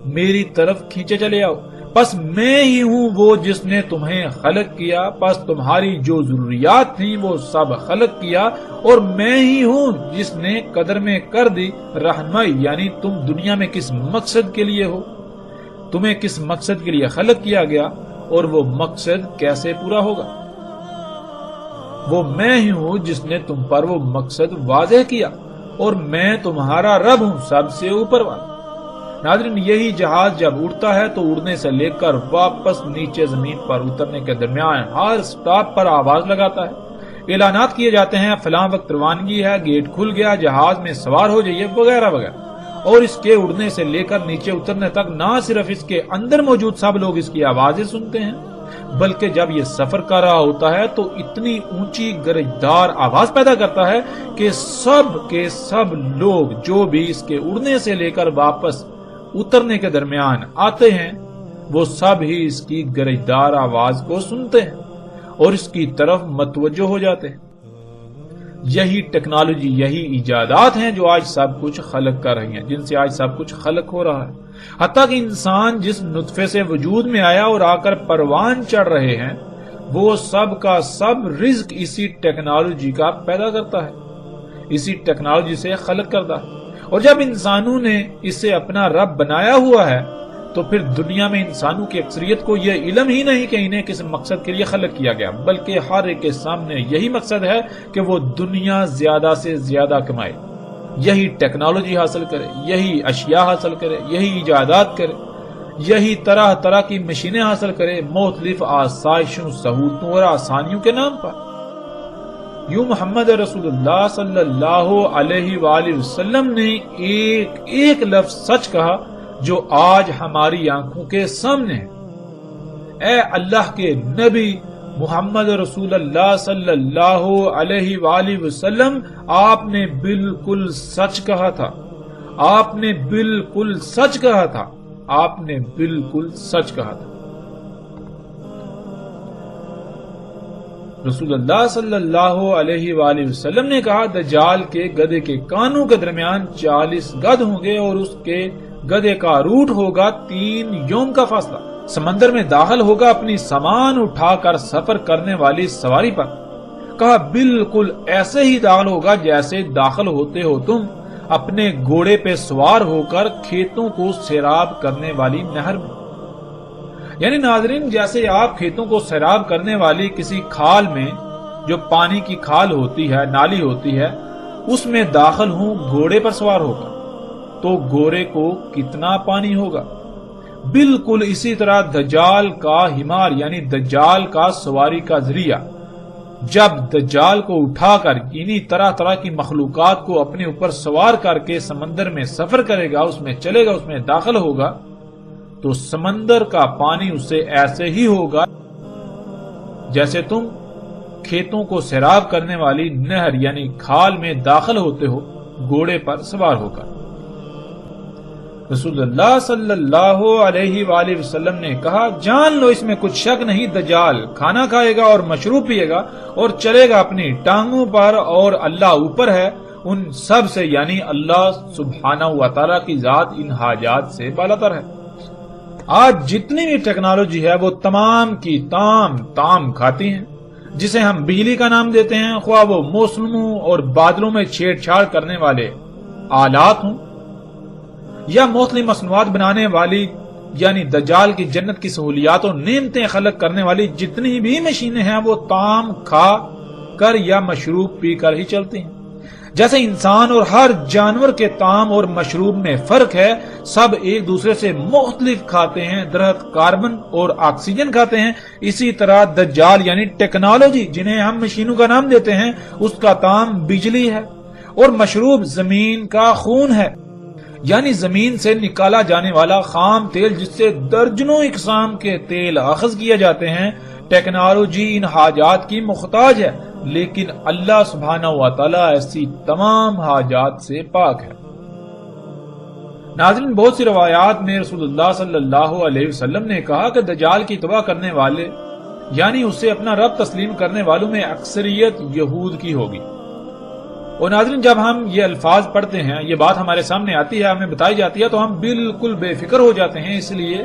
میری طرف کھینچے چلے آؤ، پس میں ہی ہوں وہ جس نے تمہیں خلق کیا، پس تمہاری جو ضروریات تھیں وہ سب خلق کیا، اور میں ہی ہوں جس نے قدر میں کر دی رہنمائی، یعنی تم دنیا میں کس مقصد کے لیے ہو، تمہیں کس مقصد کے لیے خلق کیا گیا اور وہ مقصد کیسے پورا ہوگا۔ وہ میں ہی ہوں جس نے تم پر وہ مقصد واضح کیا، اور میں تمہارا رب ہوں، سب سے اوپر والا۔ ناظرین، یہی جہاز جب اڑتا ہے تو اڑنے سے لے کر واپس نیچے زمین پر اترنے کے درمیان ہر سٹاپ پر آواز لگاتا ہے، اعلانات کیے جاتے ہیں، فلاں وقت روانگی ہے، گیٹ کھل گیا، جہاز میں سوار ہو جائیے، وغیرہ وغیرہ۔ اور اس کے اڑنے سے لے کر نیچے اترنے تک نہ صرف اس کے اندر موجود سب لوگ اس کی آوازیں سنتے ہیں، بلکہ جب یہ سفر کر رہا ہوتا ہے تو اتنی اونچی گرجدار آواز پیدا کرتا ہے کہ سب کے سب لوگ جو بھی اس کے اڑنے سے لے کر واپس اترنے کے درمیان آتے ہیں وہ سب ہی اس کی گرجدار آواز کو سنتے ہیں اور اس کی طرف متوجہ ہو جاتے ہیں۔ یہی ٹیکنالوجی، یہی ایجادات ہیں جو آج سب کچھ خلق کر رہی ہیں، جن سے آج سب کچھ خلق ہو رہا ہے۔ حتیٰ کہ انسان جس نطفے سے وجود میں آیا اور آ کر پروان چڑھ رہے ہیں، وہ سب کا سب رزق اسی ٹیکنالوجی کا پیدا کرتا ہے، اسی ٹیکنالوجی سے خلق کرتا ہے۔ اور جب انسانوں نے اسے اپنا رب بنایا ہوا ہے تو پھر دنیا میں انسانوں کی اکثریت کو یہ علم ہی نہیں کہ انہیں کس مقصد کے لیے خلق کیا گیا، بلکہ ہر ایک کے سامنے یہی مقصد ہے کہ وہ دنیا زیادہ سے زیادہ کمائے، یہی ٹیکنالوجی حاصل کرے، یہی اشیاء حاصل کرے، یہی ایجادات کرے، یہی طرح طرح کی مشینیں حاصل کرے، مختلف آسائشوں، سہولتوں اور آسانیوں کے نام پر۔ یوں محمد رسول اللہ صلی اللہ علیہ وآلہ وسلم نے ایک ایک لفظ سچ کہا جو آج ہماری آنکھوں کے سامنے ہے۔ اے اللہ کے نبی محمد رسول اللہ صلی اللہ علیہ وآلہ وسلم، آپ نے بالکل سچ کہا تھا، آپ نے بالکل سچ کہا تھا، آپ نے بالکل سچ کہا تھا۔ رسول اللہ صلی اللہ علیہ وآلہ وسلم نے کہا، دجال کے گدھے کے کانوں کے درمیان 40 گدھ ہوں گے اور اس کے گدھے کا روٹ ہوگا 3 یوم کا فاصلہ۔ سمندر میں داخل ہوگا اپنی سامان اٹھا کر سفر کرنے والی سواری پر۔ کہا بالکل ایسے ہی داخل ہوگا جیسے داخل ہوتے ہو تم اپنے گھوڑے پہ سوار ہو کر کھیتوں کو سیراب کرنے والی نہر میں۔ یعنی ناظرین، جیسے آپ کھیتوں کو سیراب کرنے والی کسی کھال میں، جو پانی کی کھال ہوتی ہے، نالی ہوتی ہے، اس میں داخل ہوں گھوڑے پر سوار ہوگا تو گھوڑے کو کتنا پانی ہوگا، بالکل اسی طرح دجال کا حمار یعنی دجال کا سواری کا ذریعہ جب دجال کو اٹھا کر انہی طرح طرح کی مخلوقات کو اپنے اوپر سوار کر کے سمندر میں سفر کرے گا، اس میں چلے گا، اس میں داخل ہوگا، تو سمندر کا پانی اس سے ایسے ہی ہوگا جیسے تم کھیتوں کو سیراب کرنے والی نہر یعنی کھال میں داخل ہوتے ہو گھوڑے پر سوار ہو کر۔ رسول اللہ صلی اللہ علیہ وآلہ وسلم نے کہا، جان لو اس میں کچھ شک نہیں، دجال کھانا کھائے گا اور مشروب پیے گا اور چلے گا اپنی ٹانگوں پر، اور اللہ اوپر ہے ان سب سے یعنی اللہ سبحانہ و تعالیٰ کی ذات ان حاجات سے بالاتر ہے۔ آج جتنی بھی ٹیکنالوجی ہے وہ تمام کی تام کھاتی ہیں، جسے ہم بجلی کا نام دیتے ہیں، خواہ وہ موسموں اور بادلوں میں چھیڑ چھاڑ کرنے والے آلات ہوں یا مختلف مصنوعات بنانے والی یعنی دجال کی جنت کی سہولیات اور نعمتیں خلق کرنے والی جتنی بھی مشینیں ہیں وہ تام کھا کر یا مشروب پی کر ہی چلتی ہیں۔ جیسے انسان اور ہر جانور کے طعام اور مشروب میں فرق ہے، سب ایک دوسرے سے مختلف کھاتے ہیں، درخت کاربن اور آکسیجن کھاتے ہیں، اسی طرح دجال یعنی ٹیکنالوجی جنہیں ہم مشینوں کا نام دیتے ہیں اس کا طعام بجلی ہے اور مشروب زمین کا خون ہے، یعنی زمین سے نکالا جانے والا خام تیل جس سے درجنوں اقسام کے تیل اخذ کیے جاتے ہیں۔ ٹیکنالوجی ان حاجات کی محتاج ہے، لیکن اللہ سبحانہ و تعالیٰ ایسی تمام حاجات سے پاک ہے۔ ناظرین، بہت سی روایات میں رسول اللہ صلی اللہ علیہ وسلم نے کہا کہ دجال کی توبہ کرنے والے یعنی اسے اپنا رب تسلیم کرنے والوں میں اکثریت یہود کی ہوگی۔ اور ناظرین، جب ہم یہ الفاظ پڑھتے ہیں، یہ بات ہمارے سامنے آتی ہے، ہمیں بتائی جاتی ہے، تو ہم بالکل بے فکر ہو جاتے ہیں، اس لیے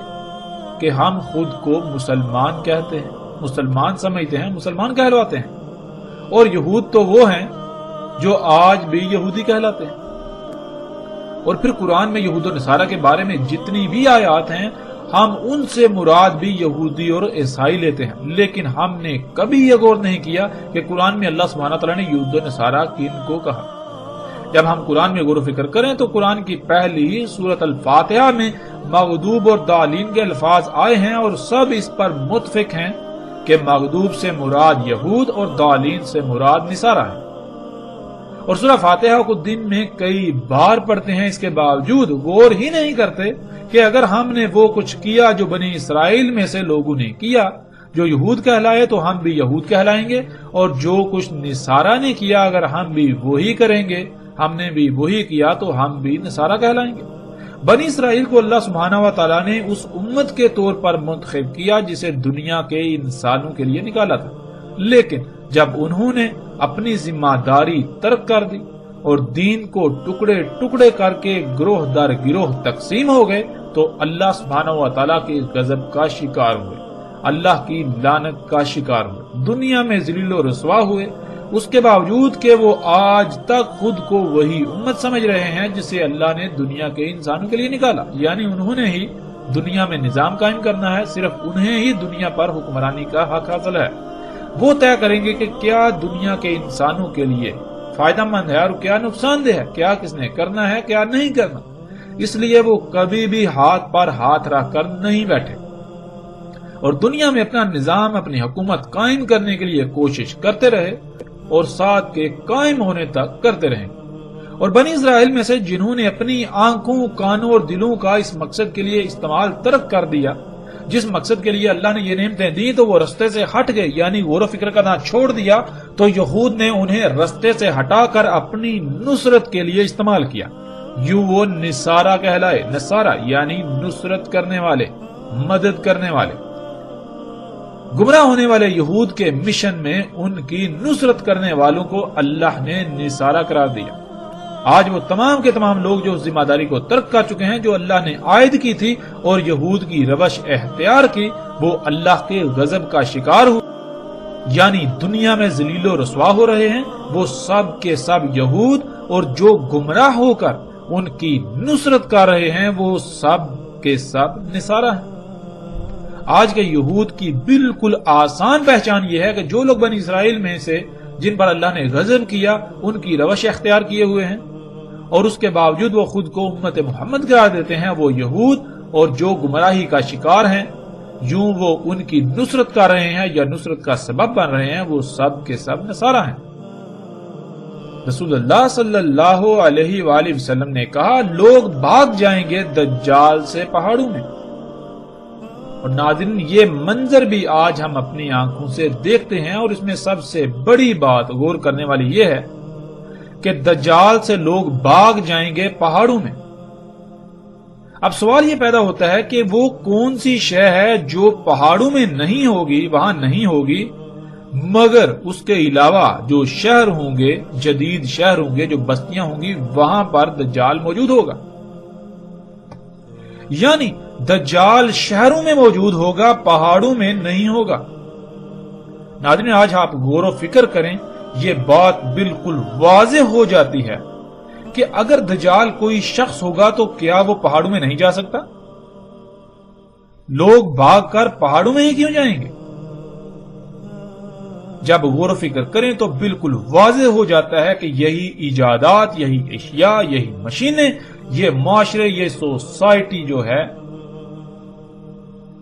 کہ ہم خود کو مسلمان کہتے ہیں، مسلمان سمجھتے ہیں، مسلمان کہلواتے ہیں، اور یہود تو وہ ہیں جو آج بھی یہودی کہلاتے ہیں۔ اور پھر قرآن میں یہود و نصارہ کے بارے میں جتنی بھی آیات ہیں ہم ان سے مراد بھی یہودی اور عیسائی لیتے ہیں، لیکن ہم نے کبھی یہ غور نہیں کیا کہ قرآن میں اللہ سبحانہ تعالیٰ نے یہود و نصارہ کن کو کہا۔ جب ہم قرآن میں غور و فکر کریں تو قرآن کی پہلی سورۃ الفاتحہ میں مغضوب اور ضالین کے الفاظ آئے ہیں، اور سب اس پر متفق ہیں کہ مغضوب سے مراد یہود اور ضالین سے مراد نصارہ ہے۔ اور سورہ فاتحہ کو دن میں کئی بار پڑھتے ہیں، اس کے باوجود غور ہی نہیں کرتے کہ اگر ہم نے وہ کچھ کیا جو بنی اسرائیل میں سے لوگوں نے کیا، جو یہود کہلائے تو ہم بھی یہود کہلائیں گے، اور جو کچھ نصارہ نے کیا اگر ہم بھی وہی کریں گے، ہم نے بھی وہی کیا تو ہم بھی نصارہ کہلائیں گے۔ بنی اسرائیل کو اللہ سبحانہ و تعالیٰ نے اس امت کے طور پر منتخب کیا جسے دنیا کے انسانوں کے لیے نکالا تھا، لیکن جب انہوں نے اپنی ذمہ داری ترک کر دی اور دین کو ٹکڑے ٹکڑے کر کے گروہ در گروہ تقسیم ہو گئے تو اللہ سبحانہ و تعالیٰ کے غضب کا شکار ہوئے، اللہ کی لعنت کا شکار ہوئے، دنیا میں ذلیل و رسوا ہوئے، اس کے باوجود کہ وہ آج تک خود کو وہی امت سمجھ رہے ہیں جسے اللہ نے دنیا کے انسانوں کے لیے نکالا، یعنی انہوں نے ہی دنیا میں نظام قائم کرنا ہے، صرف انہیں ہی دنیا پر حکمرانی کا حق حاصل ہے۔ وہ طے کریں گے کہ کیا دنیا کے انسانوں کے لیے فائدہ مند ہے اور کیا نقصان دہ ہے، کیا کس نے کرنا ہے کیا نہیں کرنا، اس لیے وہ کبھی بھی ہاتھ پر ہاتھ رکھ کر نہیں بیٹھے اور دنیا میں اپنا نظام، اپنی حکومت قائم کرنے کے لیے کوشش کرتے رہے اور ساتھ کے قائم ہونے تک کرتے رہیں۔ اور بنی اسرائیل میں سے جنہوں نے اپنی آنکھوں، کانوں اور دلوں کا اس مقصد کے لیے استعمال ترک کر دیا جس مقصد کے لیے اللہ نے یہ نعمتیں دی، تو وہ رستے سے ہٹ گئے، یعنی غور و فکر کرنا چھوڑ دیا، تو یہود نے انہیں رستے سے ہٹا کر اپنی نصرت کے لیے استعمال کیا، یوں وہ نصارہ کہلائے۔ نصارہ یعنی نصرت کرنے والے، مدد کرنے والے۔ گمراہ ہونے والے یہود کے مشن میں ان کی نصرت کرنے والوں کو اللہ نے نصارہ قرار دیا۔ آج وہ تمام کے تمام لوگ جو ذمہ داری کو ترک کر چکے ہیں جو اللہ نے عائد کی تھی اور یہود کی روش اختیار کی، وہ اللہ کے غضب کا شکار ہوئے، یعنی دنیا میں ذلیل و رسوا ہو رہے ہیں، وہ سب کے سب یہود، اور جو گمراہ ہو کر ان کی نصرت کر رہے ہیں وہ سب کے سب نصارہ ہیں۔ آج کے یہود کی بالکل آسان پہچان یہ ہے کہ جو لوگ بنی اسرائیل میں سے جن پر اللہ نے غضب کیا ان کی روش اختیار کیے ہوئے ہیں اور اس کے باوجود وہ خود کو امت محمد قرار دیتے ہیں، وہ یہود اور جو گمراہی کا شکار ہیں، یوں وہ ان کی نصرت کر رہے ہیں یا نصرت کا سبب بن رہے ہیں، وہ سب کے سب نصارہ ہیں۔ رسول اللہ صلی اللہ علیہ وآلہ وسلم نے کہا، لوگ بھاگ جائیں گے دجال سے پہاڑوں میں۔ اور ناظرین، یہ منظر بھی آج ہم اپنی آنکھوں سے دیکھتے ہیں، اور اس میں سب سے بڑی بات غور کرنے والی یہ ہے کہ دجال سے لوگ بھاگ جائیں گے پہاڑوں میں۔ اب سوال یہ پیدا ہوتا ہے کہ وہ کون سی شے ہے جو پہاڑوں میں نہیں ہوگی، وہاں نہیں ہوگی، مگر اس کے علاوہ جو شہر ہوں گے، جدید شہر ہوں گے، جو بستیاں ہوں گی، وہاں پر دجال موجود ہوگا۔ یعنی دجال شہروں میں موجود ہوگا، پہاڑوں میں نہیں ہوگا۔ ناظرین، آج آپ غور و فکر کریں، یہ بات بالکل واضح ہو جاتی ہے کہ اگر دجال کوئی شخص ہوگا تو کیا وہ پہاڑوں میں نہیں جا سکتا؟ لوگ بھاگ کر پہاڑوں میں ہی کیوں جائیں گے؟ جب غور و فکر کریں تو بالکل واضح ہو جاتا ہے کہ یہی ایجادات، یہی اشیاء، یہی مشینیں، یہ معاشرے، یہ سوسائٹی جو ہے،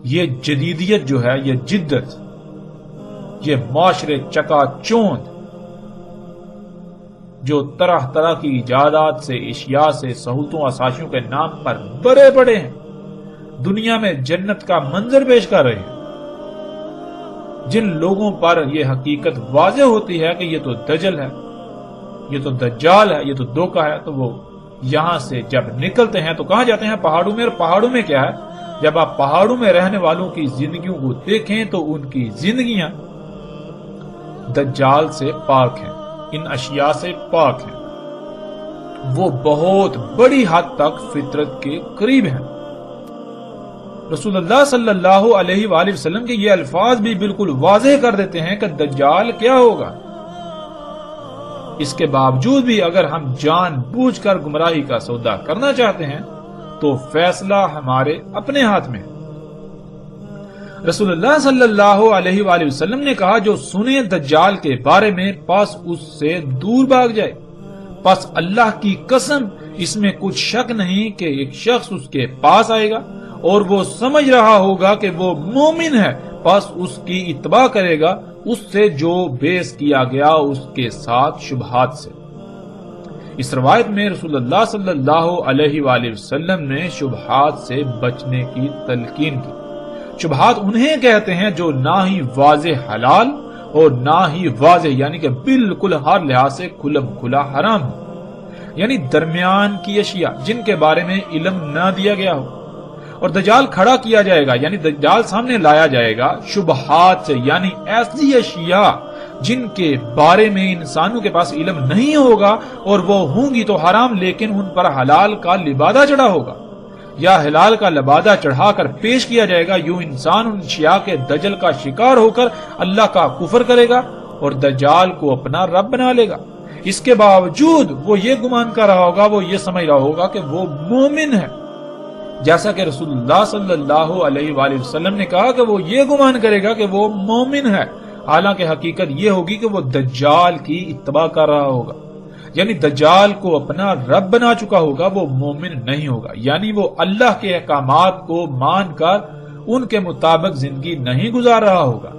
یہ جدیدیت جو ہے، یہ جدت، یہ معاشرے چکا چوند جو طرح طرح کی ایجادات سے، اشیاء سے، سہولتوں، آسائشوں کے نام پر بڑے بڑے ہیں، دنیا میں جنت کا منظر پیش کر رہے ہیں۔ جن لوگوں پر یہ حقیقت واضح ہوتی ہے کہ یہ تو دجل ہے، یہ تو دجال ہے، یہ تو دھوکہ ہے، تو وہ یہاں سے جب نکلتے ہیں تو کہاں جاتے ہیں؟ پہاڑوں میں۔ اور پہاڑوں میں کیا ہے؟ جب آپ پہاڑوں میں رہنے والوں کی زندگیوں کو دیکھیں تو ان کی زندگیاں دجال سے پاک ہیں، ان اشیاء سے پاک ہیں، وہ بہت بڑی حد تک فطرت کے قریب ہیں۔ رسول اللہ صلی اللہ علیہ وآلہ وسلم کے یہ الفاظ بھی بالکل واضح کر دیتے ہیں کہ دجال کیا ہوگا۔ اس کے باوجود بھی اگر ہم جان بوجھ کر گمراہی کا سودا کرنا چاہتے ہیں تو فیصلہ ہمارے اپنے ہاتھ میں ہے۔ رسول اللہ صلی اللہ علیہ وآلہ وسلم نے کہا، جو سنے دجال کے بارے میں پس اس سے دور بھاگ جائے۔ پس اللہ کی قسم، اس میں کچھ شک نہیں کہ ایک شخص اس کے پاس آئے گا اور وہ سمجھ رہا ہوگا کہ وہ مومن ہے، پس اس کی اتباع کرے گا، اس سے جو بیس کیا گیا اس کے ساتھ شبہات سے۔ اس روایت میں رسول اللہ صلی اللہ علیہ وآلہ وسلم نے شبہات سے بچنے کی تلقین کی۔ شبہات انہیں کہتے ہیں جو نہ ہی واضح حلال اور نہ ہی واضح یعنی کہ بالکل ہر لحاظ سے کھلم کھلا حرام ہو، یعنی درمیان کی اشیاء جن کے بارے میں علم نہ دیا گیا ہو۔ اور دجال کھڑا کیا جائے گا، یعنی دجال سامنے لایا جائے گا شبہات سے، یعنی ایسی اشیاء جن کے بارے میں انسانوں کے پاس علم نہیں ہوگا، اور وہ ہوں گی تو حرام، لیکن ان پر حلال کا لبادہ چڑھا ہوگا یا حلال کا لبادہ چڑھا کر پیش کیا جائے گا۔ یوں انسان ان اشیاء کے دجل کا شکار ہو کر اللہ کا کفر کرے گا اور دجال کو اپنا رب بنا لے گا۔ اس کے باوجود وہ یہ گمان کر رہا ہوگا، وہ یہ سمجھ رہا ہوگا کہ وہ مومن ہے، جیسا کہ رسول اللہ صلی اللہ علیہ وآلہ وسلم نے کہا کہ وہ یہ گمان کرے گا کہ وہ مومن ہے، حالانکہ حقیقت یہ ہوگی کہ وہ دجال کی اتباع کر رہا ہوگا، یعنی دجال کو اپنا رب بنا چکا ہوگا، وہ مومن نہیں ہوگا، یعنی وہ اللہ کے احکامات کو مان کر ان کے مطابق زندگی نہیں گزار رہا ہوگا،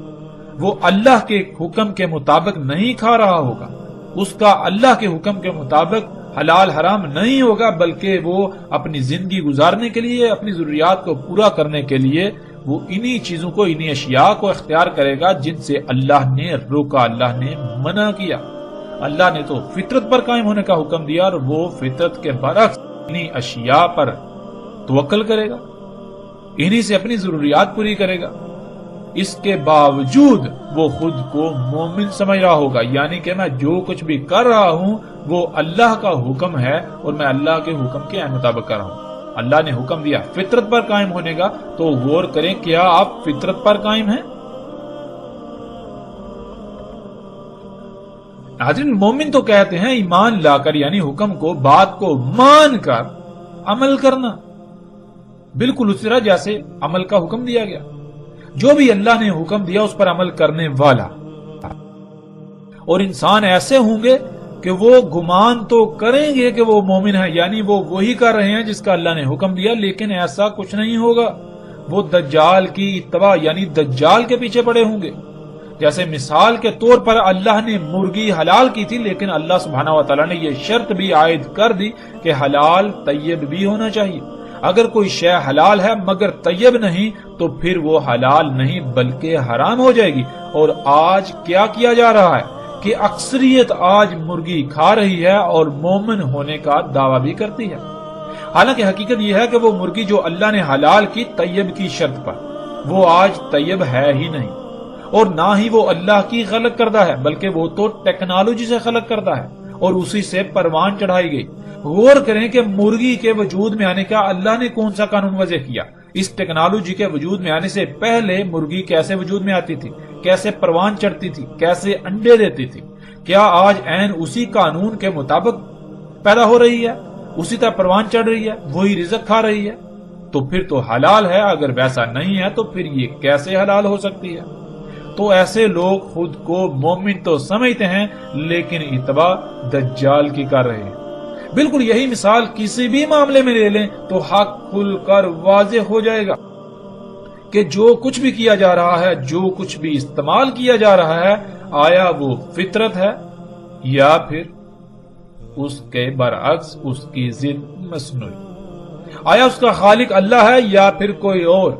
وہ اللہ کے حکم کے مطابق نہیں کھا رہا ہوگا، اس کا اللہ کے حکم کے مطابق حلال حرام نہیں ہوگا، بلکہ وہ اپنی زندگی گزارنے کے لیے، اپنی ضروریات کو پورا کرنے کے لیے وہ انہی چیزوں کو، انہی اشیاء کو اختیار کرے گا جن سے اللہ نے روکا، اللہ نے منع کیا۔ اللہ نے تو فطرت پر قائم ہونے کا حکم دیا اور وہ فطرت کے برعکس انہی اشیاء پر توکل کرے گا، انہی سے اپنی ضروریات پوری کرے گا۔ اس کے باوجود وہ خود کو مومن سمجھ رہا ہوگا، یعنی کہ میں جو کچھ بھی کر رہا ہوں وہ اللہ کا حکم ہے اور میں اللہ کے حکم کے مطابق کر رہا ہوں۔ اللہ نے حکم دیا فطرت پر قائم ہونے کا، تو غور کریں کیا آپ فطرت پر قائم ہیں؟ حضرت مومن تو کہتے ہیں ایمان لا کر، یعنی حکم کو، بات کو مان کر عمل کرنا، بالکل اس طرح جیسے عمل کا حکم دیا گیا، جو بھی اللہ نے حکم دیا اس پر عمل کرنے والا۔ اور انسان ایسے ہوں گے کہ وہ گمان تو کریں گے کہ وہ مومن ہے، یعنی وہ وہی کر رہے ہیں جس کا اللہ نے حکم دیا، لیکن ایسا کچھ نہیں ہوگا. وہ دجال کی اتباع یعنی دجال کے پیچھے پڑے ہوں گے. جیسے مثال کے طور پر اللہ نے مرغی حلال کی تھی، لیکن اللہ سبحانہ و تعالیٰ نے یہ شرط بھی عائد کر دی کہ حلال طیب بھی ہونا چاہیے. اگر کوئی شے حلال ہے مگر طیب نہیں تو پھر وہ حلال نہیں بلکہ حرام ہو جائے گی. اور آج کیا کیا جا رہا ہے کہ اکثریت آج مرغی کھا رہی ہے اور مومن ہونے کا دعویٰ بھی کرتی ہے، حالانکہ حقیقت یہ ہے کہ وہ مرغی جو اللہ نے حلال کی طیب کی شرط پر، وہ آج طیب ہے ہی نہیں، اور نہ ہی وہ اللہ کی خلق کردہ ہے، بلکہ وہ تو ٹیکنالوجی سے خلق کردہ ہے اور اسی سے پروان چڑھائی گئی. غور کریں کہ مرغی کے وجود میں آنے کا اللہ نے کون سا قانون وضع کیا. اس ٹیکنالوجی کے وجود میں آنے سے پہلے مرغی کیسے وجود میں آتی تھی، کیسے پروان چڑھتی تھی، کیسے انڈے دیتی تھی؟ کیا آج عین اسی قانون کے مطابق پیدا ہو رہی ہے، اسی طرح پروان چڑھ رہی ہے، وہی رزق کھا رہی ہے؟ تو پھر تو حلال ہے. اگر ویسا نہیں ہے تو پھر یہ کیسے حلال ہو سکتی ہے؟ تو ایسے لوگ خود کو مومن تو سمجھتے ہیں لیکن اتباع دجال کی کر رہے ہیں. بالکل یہی مثال کسی بھی معاملے میں لے لیں تو حق کھل کر واضح ہو جائے گا کہ جو کچھ بھی کیا جا رہا ہے، جو کچھ بھی استعمال کیا جا رہا ہے، آیا وہ فطرت ہے یا پھر اس کے برعکس اس کی ضد مصنوعی؟ آیا اس کا خالق اللہ ہے یا پھر کوئی اور؟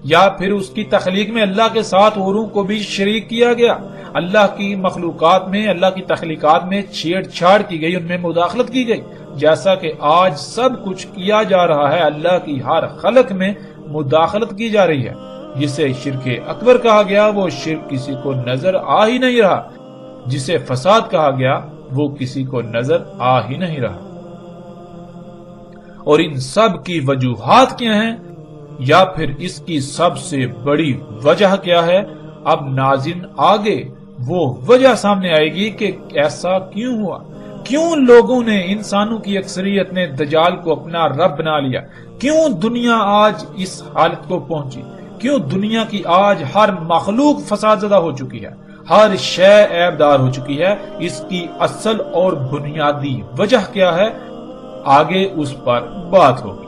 یا پھر اس کی تخلیق میں اللہ کے ساتھ اوروں کو بھی شریک کیا گیا؟ اللہ کی مخلوقات میں، اللہ کی تخلیقات میں چھیڑ چھاڑ کی گئی، ان میں مداخلت کی گئی، جیسا کہ آج سب کچھ کیا جا رہا ہے. اللہ کی ہر خلق میں مداخلت کی جا رہی ہے. جسے شرک اکبر کہا گیا وہ شرک کسی کو نظر آ ہی نہیں رہا، جسے فساد کہا گیا وہ کسی کو نظر آ ہی نہیں رہا. اور ان سب کی وجوہات کیا ہیں یا پھر اس کی سب سے بڑی وجہ کیا ہے؟ اب ناظرین آگے وہ وجہ سامنے آئے گی کہ ایسا کیوں ہوا، کیوں لوگوں نے، انسانوں کی اکثریت نے دجال کو اپنا رب بنا لیا، کیوں دنیا آج اس حالت کو پہنچی، کیوں دنیا کی آج ہر مخلوق فساد زدہ ہو چکی ہے، ہر شے عیب دار ہو چکی ہے. اس کی اصل اور بنیادی وجہ کیا ہے؟ آگے اس پر بات ہوگی.